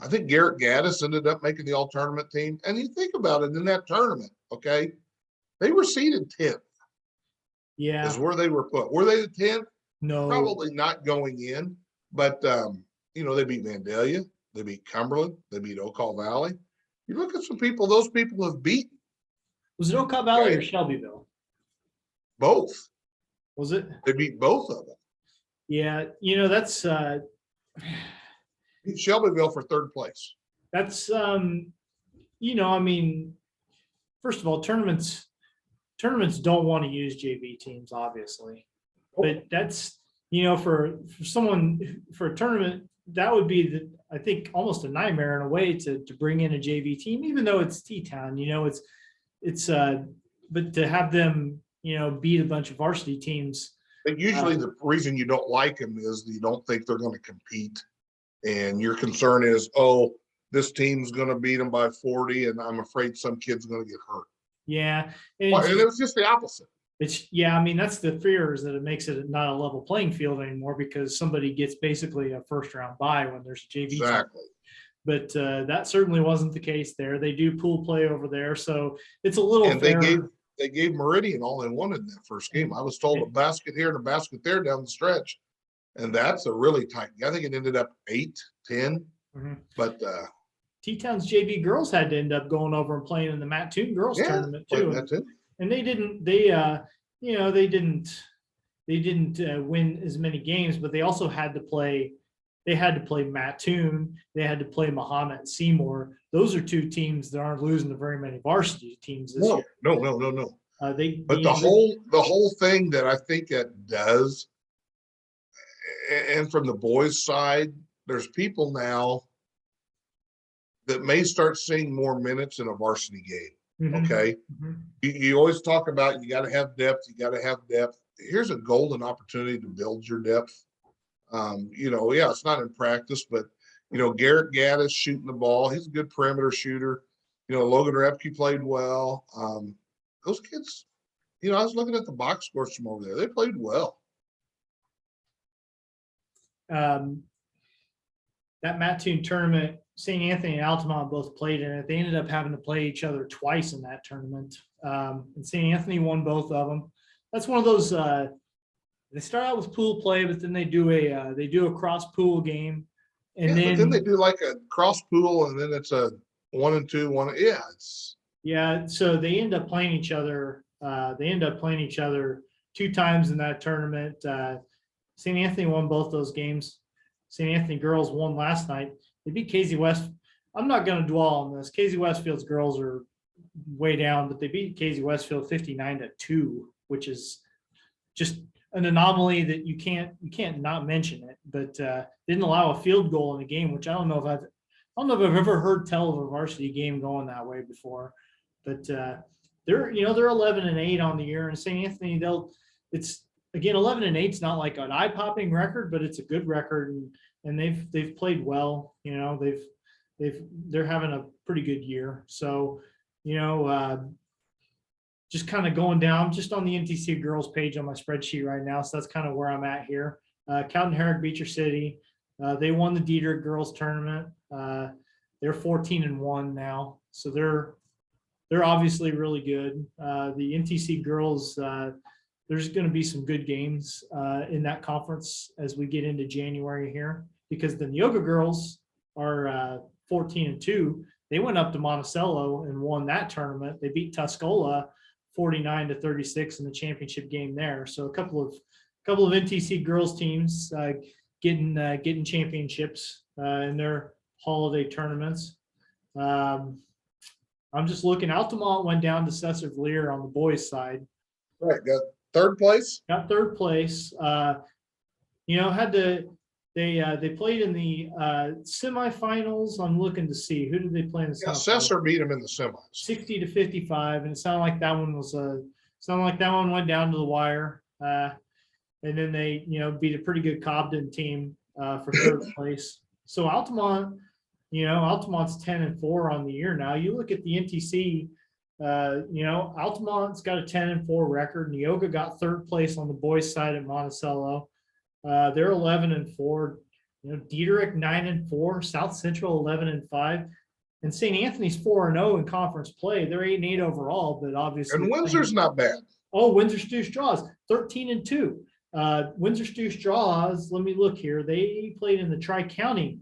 think Garrett Gaddis ended up making the all tournament team. And you think about it, in that tournament, okay, they were seeded 10th. Yeah. Is where they were put. Were they the 10th? No. Probably not going in. But, they beat Vandalia. They beat Cumberland. They beat Ocala Valley. You look at some people, those people have beaten. Was it Ocala Valley or Shelbyville? Both. Was it? They beat both of them. Yeah, that's Beat Shelbyville for third place. That's first of all, tournaments don't want to use JV teams, obviously. But that's for a tournament, that would be I think almost a nightmare in a way to bring in a JV team, even though it's T-Town, but to have them, beat a bunch of varsity teams. But usually the reason you don't like them is you don't think they're going to compete. And your concern is, this team's going to beat them by 40, and I'm afraid some kid's going to get hurt. Yeah. And it was just the opposite. That's the fear, is that it makes it not a level playing field anymore because somebody gets basically a first round bye when there's a JV. Exactly. Team. But that certainly wasn't the case there. They do pool play over there, so it's a little. And they gave Meridian all they wanted in that first game. I was told a basket here and a basket there down the stretch, and that's a really tight. I think it ended up 8-10. Mm-hmm. But T-Town's JV girls had to end up going over and playing in the Mattoon girls tournament too. And they didn't. They didn't win as many games, but they also had to play. They had to play Mattoon. They had to play Mahomet and Seymour. Those are two teams that aren't losing to very many varsity teams this year. No. The whole thing that I think it does, and from the boys' side, there's people now that may start seeing more minutes in a varsity game. Mm-hmm. Okay. Mm-hmm. You always talk about you got to have depth. Here's a golden opportunity to build your depth. It's not in practice, but Garrett Gaddis shooting the ball. He's a good perimeter shooter. Logan Repke played well. Those kids, I was looking at the box scores from over there. They played well. That Mattoon tournament, St. Anthony and Altamont both played in it. They ended up having to play each other twice in that tournament. And St. Anthony won both of them. That's one of those, they start out with pool play, but then they do a cross pool game. And but then they do like a cross pool, and then it's a 1 and 2, 1. Yeah. So they end up playing each other. They end up playing each other 2 times in that tournament. St. Anthony won both those games. St. Anthony girls won last night. They beat Casey West. I'm not going to dwell on this. Casey Westfield's girls are way down, but they beat Casey Westfield 59-2, which is just an anomaly that you can't not mention it. But didn't allow a field goal in the game, which I don't know if I've ever heard tell of a varsity game going that way before. But they're 11-8 on the year, and St. Anthony, it's again 11-8 is not like an eye-popping record, but it's a good record, and they've played well. They're having a pretty good year. So just kind of going down just on the NTC girls page on my spreadsheet right now. So that's kind of where I'm at here. Cowden Herrick, Beecher City, they won the Diedrich girls tournament. They're 14-1 now, so they're obviously really good. The NTC girls, there's going to be some good games in that conference as we get into January here, because the Neoga girls are 14-2. They went up to Monticello and won that tournament. They beat Tuscola 49-36 in the championship game there. So a couple of NTC girls teams getting championships in their holiday tournaments. I'm just looking. Altamont went down to Cesar-Valier on the boys' side. Right, got third place. Got third place. They played in the semifinals. I'm looking to see who did they play in the semifinals. Cesar beat them in the semis, 60-55, and it sounded like that one went down to the wire. And then they beat a pretty good Cobden team for third place. So Altamont's 10-4 on the year now. You look at the NTC. Altamont's got a 10-4 record. Neoga got third place on the boys' side at Monticello. They're 11-4. Diedrich 9-4. South Central 11-5, and St. Anthony's 4-0 in conference play. They're 8-8 overall, but obviously. And Windsor's not bad. Oh, Windsor Stu Straws 13-2. Windsor Stu Straws. Let me look here. They played in the Tri-County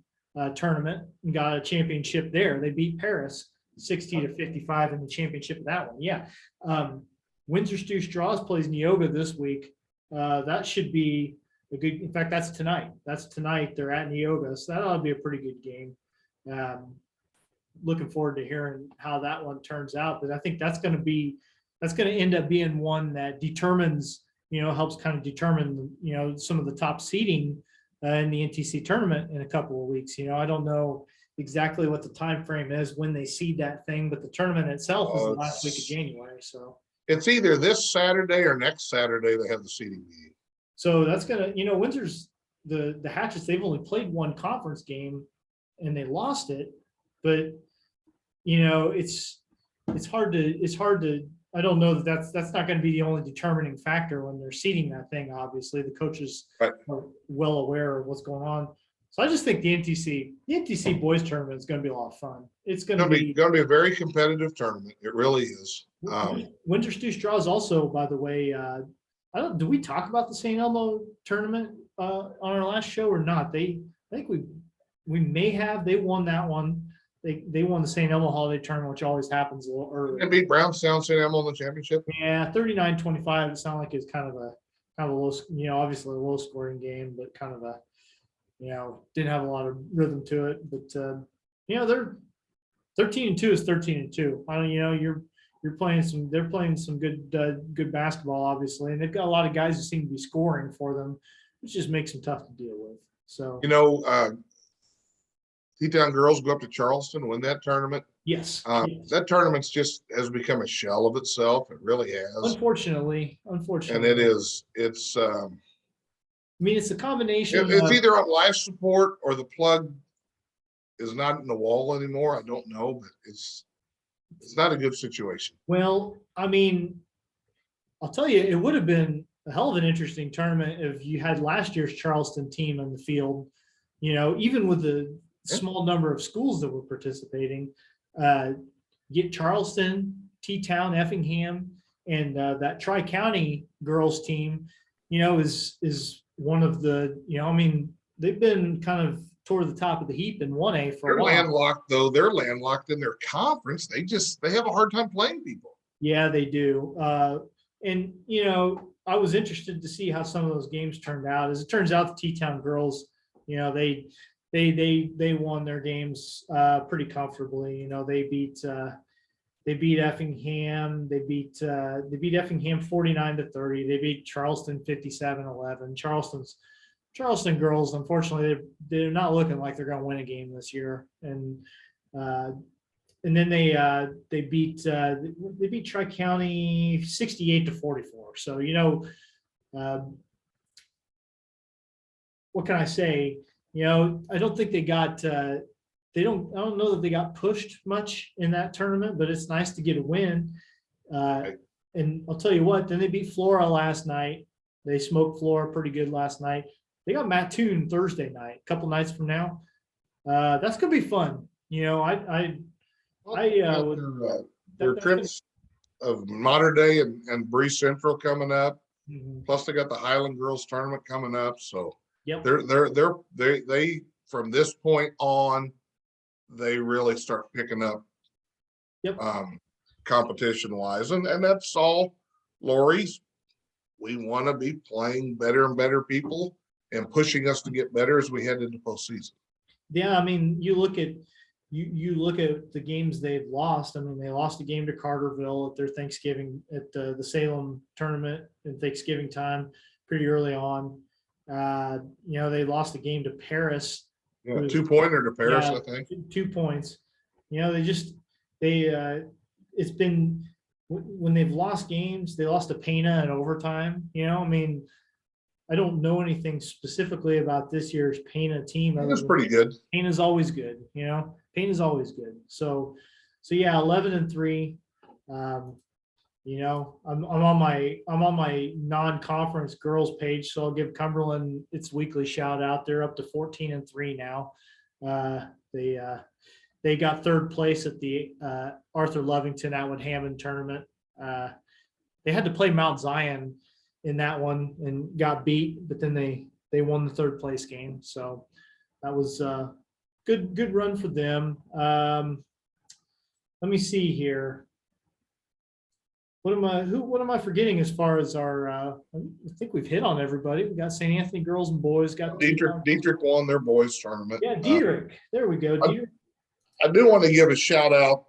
tournament and got a championship there. They beat Paris 60-55 in the championship of that one. Yeah. Windsor Stu Straws plays Neoga this week. That should be a good, in fact, that's tonight. They're at Neoga, so that ought to be a pretty good game. Looking forward to hearing how that one turns out. But I think that's going to end up being one that determines, helps kind of determine, some of the top seeding in the NTC tournament in a couple of weeks. I don't know exactly what the time frame is when they seed that thing, but the tournament itself is the last week of January. So it's either this Saturday or next Saturday they have the seeding meeting. So that's gonna, Windsor's the Hatchets. They've only played one conference game, and they lost it. But it's hard to. I don't know that's not going to be the only determining factor when they're seeding that thing. Obviously, the coaches are well aware of what's going on. So I just think the NTC boys tournament is going to be a lot of fun. It's going to be a very competitive tournament. It really is. Windsor Stu Straws also, by the way. Do we talk about the St. Elmo tournament on our last show or not? I think we may have. They won that one. They won the St. Elmo holiday tournament, which always happens a little early. And beat Brownstown St. Elmo in the championship. Yeah, 39-25. It sounded like it's kind of a low, obviously a low scoring game, but kind of a, didn't have a lot of rhythm to it. But they're 13-2 is 13-2. I don't, they're playing some good basketball, obviously, and they've got a lot of guys who seem to be scoring for them, which just makes them tough to deal with. So T-Town girls go up to Charleston, win that tournament. Yes. That tournament's just has become a shell of itself. It really has. Unfortunately. And it is. It's. It's a combination. It's either on life support or the plug is not in the wall anymore. I don't know, but it's It's not a good situation. Well, I mean, I'll tell you, it would have been a hell of an interesting tournament if you had last year's Charleston team on the field. Even with the small number of schools that were participating, get Charleston, T-Town, Effingham, and that Tri-County girls team, is one of the, I mean, they've been kind of toward the top of the heap in 1A for They're a while. landlocked, though. They're landlocked in their conference. They have a hard time playing people. Yeah, they do. And I was interested to see how some of those games turned out. As it turns out, the T-Town girls, they won their games pretty comfortably. They beat Effingham. They beat Effingham 49-30. They beat Charleston 57-11. Charleston girls, unfortunately, they're not looking like they're going to win a game this year. And then they beat Tri-County 68-44. So what can I say? I don't think they got. I don't know that they got pushed much in that tournament, but it's nice to get a win. And I'll tell you what. Then they beat Flora last night. They smoked Flora pretty good last night. They got Mattoon Thursday night, a couple nights from now. That's gonna be fun. Their trips of Modern Day and Bree Central coming up. Mhm. Plus, they got the Highland Girls Tournament coming up. So Yep. they from this point on, they really start picking up. Yep. Competition wise, and that's all. Lori's. We want to be playing better and better people and pushing us to get better as we head into postseason. Yeah, I mean, you look at the games they've lost. I mean, they lost a game to Carterville at their Thanksgiving at the Salem tournament in Thanksgiving time, pretty early on. They lost a game to Paris. Yeah, 2-pointer to Paris, I think. 2 points. It's been when they've lost games, they lost to Pana in overtime. I mean, I don't know anything specifically about this year's Pana team. It was pretty good. Pana's always good. Pana's always good. So yeah, 11-3. I'm on my non-conference girls page, so I'll give Cumberland its weekly shout out. They're up to 14-3 now. They got third place at the Arthur Lovington Atwood Hammond tournament. They had to play Mount Zion in that one and got beat, but then they won the third place game. So that was a good run for them. Let me see here. What am I forgetting as far as our? I think we've hit on everybody. We got St. Anthony girls and boys. Got Dietrich won their boys tournament. Yeah, Dietrich. There we go. Dietrich. I do want to give a shout out.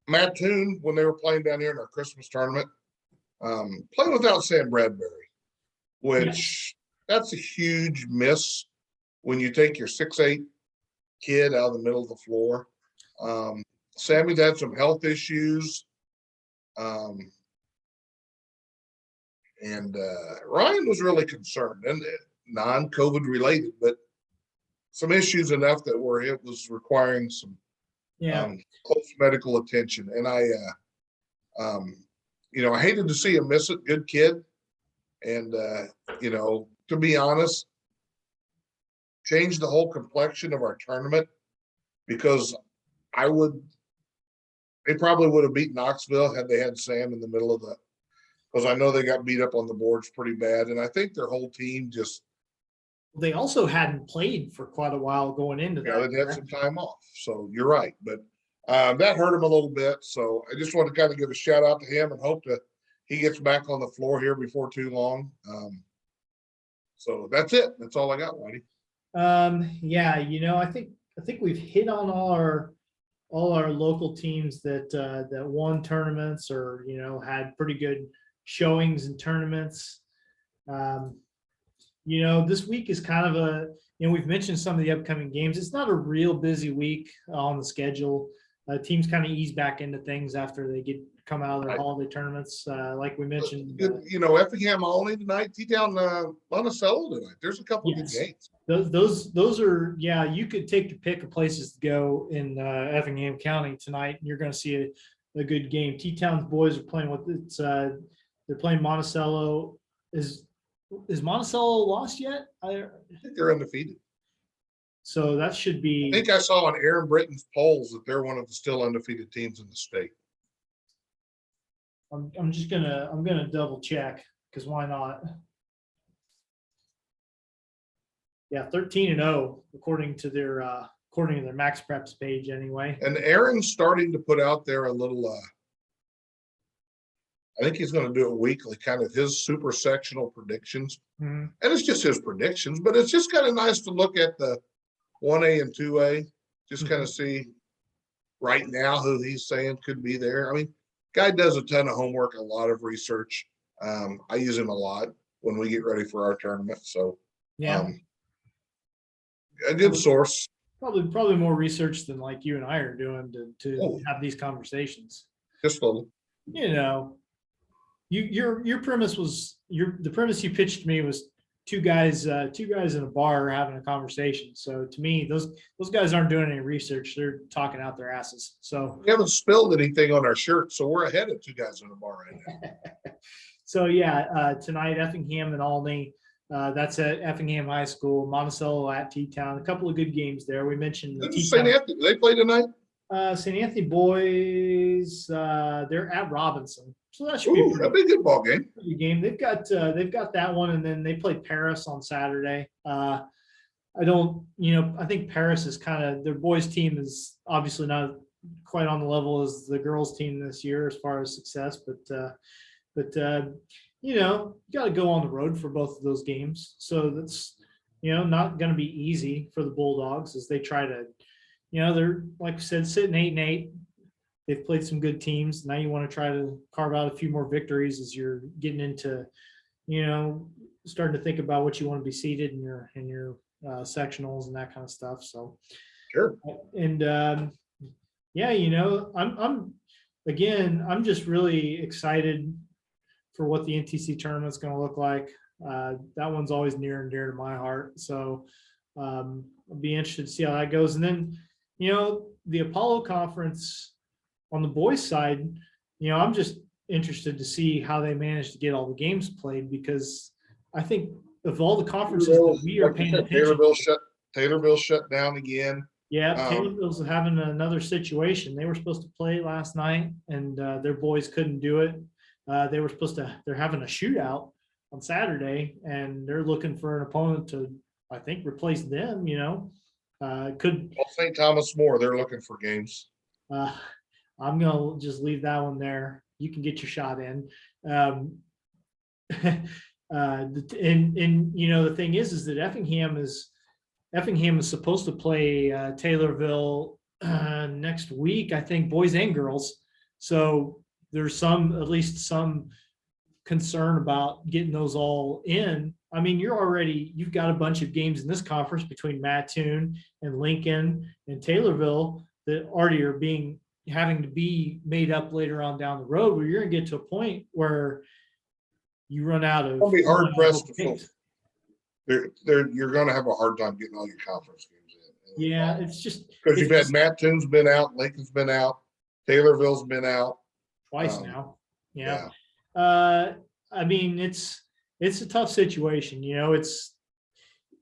Mattoon, when they were playing down here in our Christmas tournament, playing without Sam Bradbury, which that's a huge miss when you take your 6'8" kid out of the middle of the floor. Sammy's had some health issues. And Ryan was really concerned, and non-COVID related, but some issues enough that it was requiring some close medical attention. And I hated to see him miss it. Good kid. And, to be honest, changed the whole complexion of our tournament because they probably would have beat Knoxville had they had Sam in the middle of because I know they got beat up on the boards pretty bad. And I think their whole team they also hadn't played for quite a while going into that. Yeah, they had some time off. So you're right. But that hurt him a little bit. So I just want to kind of give a shout out to him and hope that he gets back on the floor here before too long. So that's it. That's all I got, Whitey. I think we've hit on all our local teams that won tournaments or had pretty good showings in tournaments. This week is kind of we've mentioned some of the upcoming games. It's not a real busy week on the schedule. Teams kind of ease back into things after they get come out of their Right. holiday tournaments. Like we mentioned, Good, Effingham only tonight, T-Town, Monticello tonight. There's a couple good yes, games. those are, yeah, you could take the pick of places to go in Effingham County tonight, and you're going to see a good game. T-Town's boys are playing they're playing Monticello. Is Monticello lost yet? I think they're undefeated. So that should be. I think I saw on Aaron Britton's polls that they're one of the still undefeated teams in the state. I'm gonna double check, because why not? Yeah, 13-0 according to their Max Preps page anyway. And Aaron's starting to put out there a little. I think he's going to do it weekly, kind of his super sectional predictions, and it's just his predictions. But it's just kind of nice to look at the 1A and 2A, just kind of see right now who he's saying could be there. I mean, guy does a ton of homework, a lot of research. I use him a lot when we get ready for our tournament. So yeah, a good source. Probably more research than like you and I are doing to have these conversations. Just a little. Your premise was the premise you pitched to me was two guys in a bar having a conversation. So to me, those guys aren't doing any research. They're talking out their asses. So we haven't spilled anything on our shirt, so we're ahead of two guys in a bar right now. So yeah, tonight Effingham and Albany. That's at Effingham High School. Monticello at T-Town. A couple of good games there. We mentioned St. Anthony. Do they play tonight? St. Anthony boys. They're at Robinson. So that should be a big good ball game. Game. They've got that one, and then they play Paris on Saturday. I think Paris is kind of, their boys team is obviously not quite on the level as the girls team this year as far as success, but you got to go on the road for both of those games. So that's not going to be easy for the Bulldogs as they try to, they're, like I said, sitting 8-8. They've played some good teams. Now you want to try to carve out a few more victories as you're getting into, starting to think about what you want to be seated in your sectionals and that kind of stuff. So, sure. And I'm just really excited for what the NTC tournament's going to look like. That one's always near and dear to my heart. So I'll be interested to see how that goes. And then, the Apollo Conference on the boys' side, I'm just interested to see how they manage to get all the games played, because I think of all the conferences that we are paying attention to, Taylorville shut down again. Yeah, Taylorville's having another situation. They were supposed to play last night, and their boys couldn't do it. They're having a shootout on Saturday, and they're looking for an opponent to, I think, replace them. St. Thomas More, they're looking for games. I'm gonna just leave that one there. You can get your shot in. The thing is that Effingham is supposed to play Taylorville next week, I think, boys and girls. So there's at least some concern about getting those all in. I mean, you've got a bunch of games in this conference between Mattoon and Lincoln and Taylorville that already are having to be made up later on down the road, where you're going to get to a point where you run out of. It'll be hard pressed to fill. You're going to have a hard time getting all your conference games in. Yeah, it's just because you've had Mattoon's been out, Lincoln's been out, Taylorville's been out twice now. Yeah. I mean, it's a tough situation.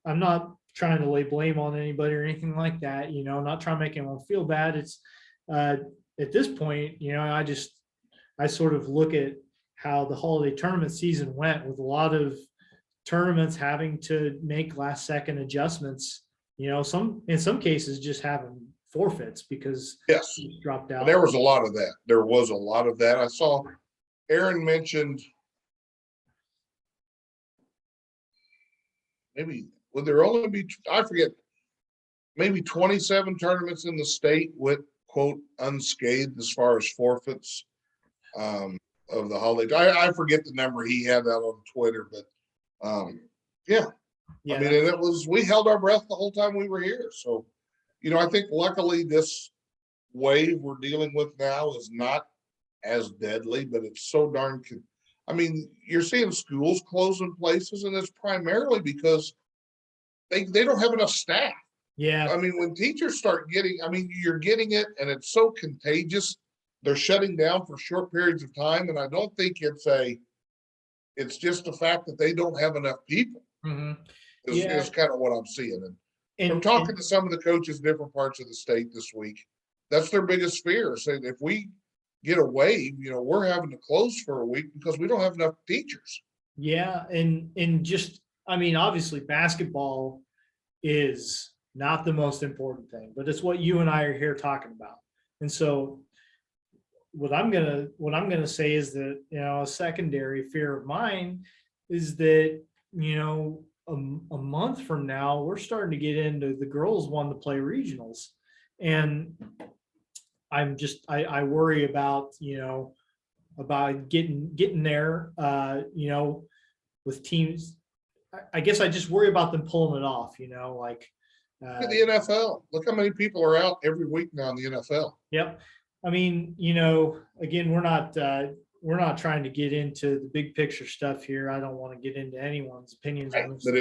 I'm not trying to lay blame on anybody or anything like that. Not trying to make anyone feel bad. It's at this point, I sort of look at how the holiday tournament season went, with a lot of tournaments having to make last second adjustments, in some cases just having forfeits because dropped out. And there was a lot of that. I saw Aaron mentioned maybe, would there only be, I forget, maybe 27 tournaments in the state went, quote, unscathed as far as forfeits of the holiday. I forget the number he had out on Twitter, but I mean, and we held our breath the whole time we were here. So, I think luckily this wave we're dealing with now is not as deadly, but it's so darn. I mean, you're seeing schools closing places, and it's primarily because they don't have enough staff. Yeah. I mean, when teachers start getting, I mean, you're getting it, and it's so contagious. They're shutting down for short periods of time, and I don't think it's just the fact that they don't have enough people. Mm-hmm. Is kind of what I'm seeing. And from And talking to some of the coaches in different parts of the state this week, that's their biggest fear, saying if we get a wave, we're having to close for a week because we don't have enough teachers. yeah, and just, I mean, obviously basketball is not the most important thing, but it's what you and I are here talking about. And so what I'm gonna say is that, a secondary fear of mine is that, a month from now, we're starting to get into the girls want to play regionals. And I worry about, about getting there, with teams. I guess I just worry about them pulling it off, like. Look at the NFL. Look how many people are out every week now in the NFL. Yep. I mean, again, we're not trying to get into the big picture stuff here. I don't want to get into anyone's opinions on this. But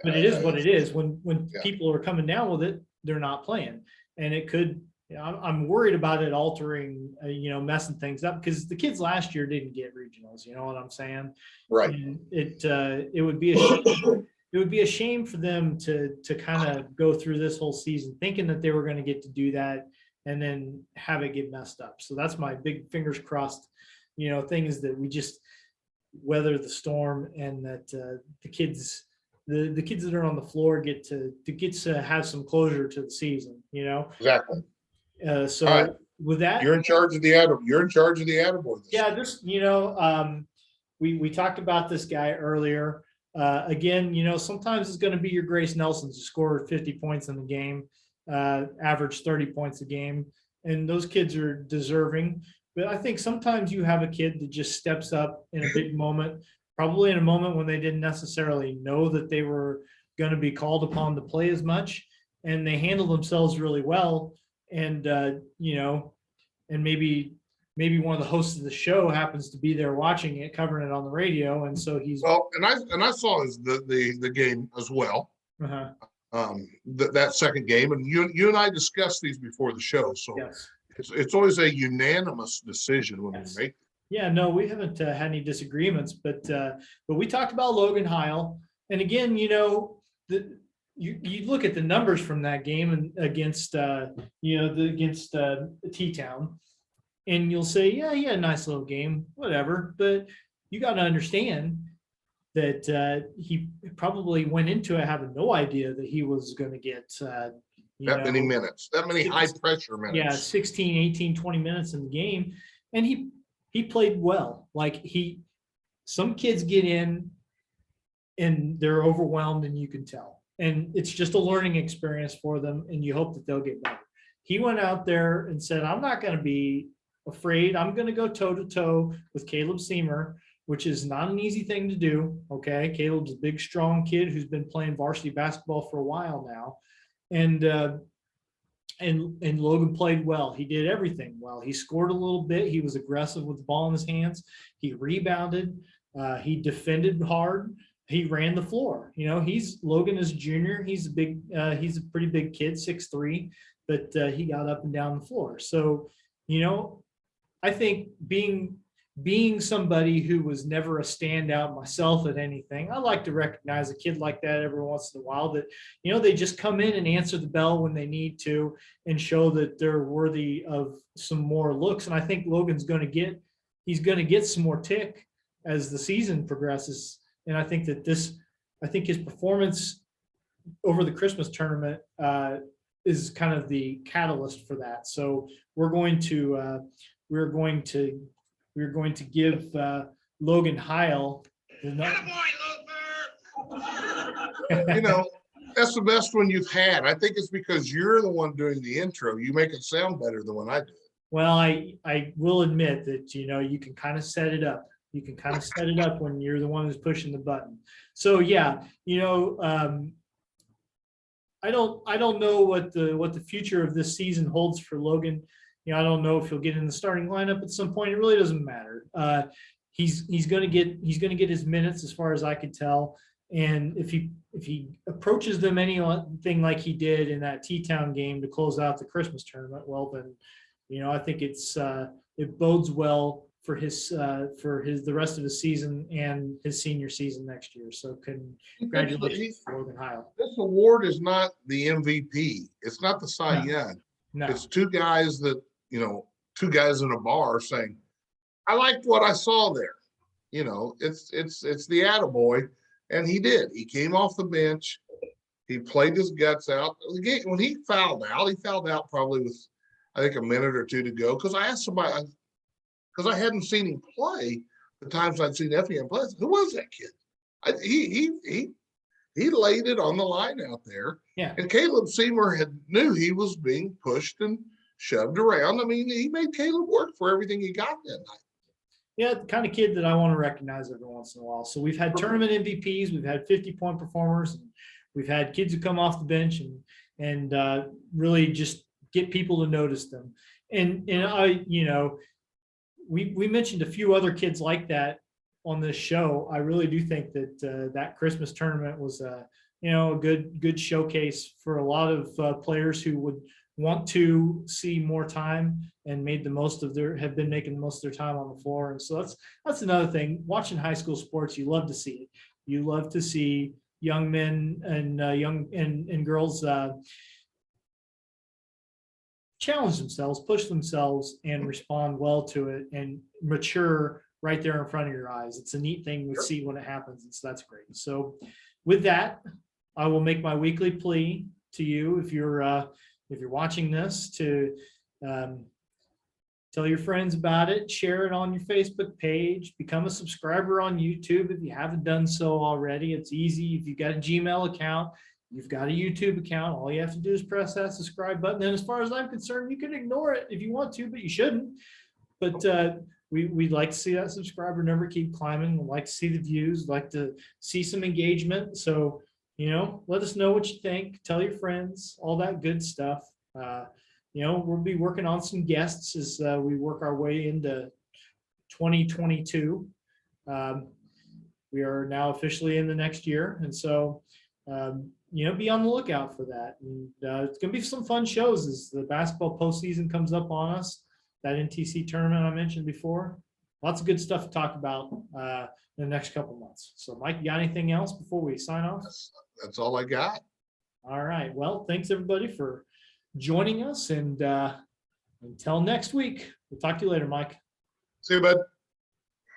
But it is what it is. When Yeah. people are coming down with it, they're not playing, and it could. I'm worried about it altering, messing things up, because the kids last year didn't get regionals. You know what I'm saying? Right. And it would be a shame. It would be a shame for them to kind of go through this whole season thinking that they were going to get to do that and then have it get messed up. So that's my big fingers crossed, thing, is that we just weather the storm, and that the kids that are on the floor get to have some closure to the season, Exactly. So All right. with that, You're in charge of the Attaboy. yeah, just, we talked about this guy earlier. Again, sometimes it's going to be your Grace Nelsons who score 50 points in the game, average 30 points a game, and those kids are deserving. But I think sometimes you have a kid that just steps up in a big moment, probably in a moment when they didn't necessarily know that they were going to be called upon to play as much, and they handle themselves really well. And, and maybe one of the hosts of the show happens to be there watching it, covering it on the radio. And so he's, well, and I saw the game as well. uh-huh. That second game, and you and I discussed these before the show. So Yes. it's always a unanimous decision when Yes. we make. Yeah, no, we haven't had any disagreements, but we talked about Logan Heil, and again, you look at the numbers from that game and against against T-Town, and you'll say, yeah, he had a nice little game, whatever. But you got to understand that he probably went into it having no idea that he was going to get That many minutes, that many high pressure minutes. Yeah, 16, 18, 20 minutes in the game, and he played well. Like, some kids get in and they're overwhelmed, and you can tell. And it's just a learning experience for them, and you hope that they'll get better. He went out there and said, I'm not going to be afraid. I'm going to go toe to toe with Caleb Seamer, which is not an easy thing to do. Okay. Caleb's a big, strong kid who's been playing varsity basketball for a while now. And Logan played well. He did everything well. He scored a little bit. He was aggressive with the ball in his hands. He rebounded. He defended hard. He ran the floor. Logan is junior. He's a pretty big kid, 6'3", but he got up and down the floor. So, I think being somebody who was never a standout myself at anything, I like to recognize a kid like that every once in a while, that, they just come in and answer the bell when they need to and show that they're worthy of some more looks. And I think Logan's going to get some more tick as the season progresses. And I think that his performance over the Christmas tournament is kind of the catalyst for that. So we're going to give Logan Heil the That's the best one you've had. I think it's because you're the one doing the intro. You make it sound better than when I do. Well, I will admit that, you can kind of set it up. You can kind of set it up when you're the one who's pushing the button. So yeah, I don't know what the future of this season holds for Logan. I don't know if he'll get in the starting lineup at some point. It really doesn't matter. He's going to get his minutes as far as I can tell. And if he approaches them anything like he did in that T-Town game to close out the Christmas tournament, well then, I think it bodes well for the rest of his season and his senior season next year. So congratulations, Logan Heil. This award is not the MVP. It's not the Cy Young. No. It's two guys in a bar saying, I liked what I saw there. It's the Attaboy. And he did. He came off the bench. He played his guts out. When he fouled out probably with, I think, a minute or two to go. Because I asked somebody, because I hadn't seen him play the times I'd seen Effingham play. Who was that kid? He laid it on the line out there. Yeah. And Caleb Seymour knew he was being pushed and shoved around. I mean, he made Caleb work for everything he got that night. Yeah, the kind of kid that I want to recognize every once in a while. So we've had tournament MVPs, we've had 50-point performers, and we've had kids who come off the bench and really just get people to notice them. And we mentioned a few other kids like that on this show. I really do think that that Christmas tournament was a good showcase for a lot of players who would want to see more time and have been making the most of their time on the floor. And so that's another thing. Watching high school sports, you love to see it. You love to see young men and young girls challenge themselves, push themselves, and respond well to it and mature right there in front of your eyes. It's a neat thing to see when it happens. And so that's great. So with that, I will make my weekly plea to you, if you're watching this, to tell your friends about it, share it on your Facebook page, become a subscriber on YouTube if you haven't done so already. It's easy. If you've got a Gmail account, you've got a YouTube account, all you have to do is press that subscribe button. And as far as I'm concerned, you can ignore it if you want to, but you shouldn't. But we'd like to see that subscriber number keep climbing. We'd like to see the views, like to see some engagement. So, let us know what you think. Tell your friends, all that good stuff. We'll be working on some guests as we work our way into 2022. We are now officially in the next year. And so, be on the lookout for that. And it's going to be some fun shows as the basketball postseason comes up on us. That NTC tournament I mentioned before. Lots of good stuff to talk about in the next couple months. So, Mike, you got anything else before we sign off? That's all I got. All right. Well, thanks everybody for joining us, and until next week, we'll talk to you later, Mike. See you, bud.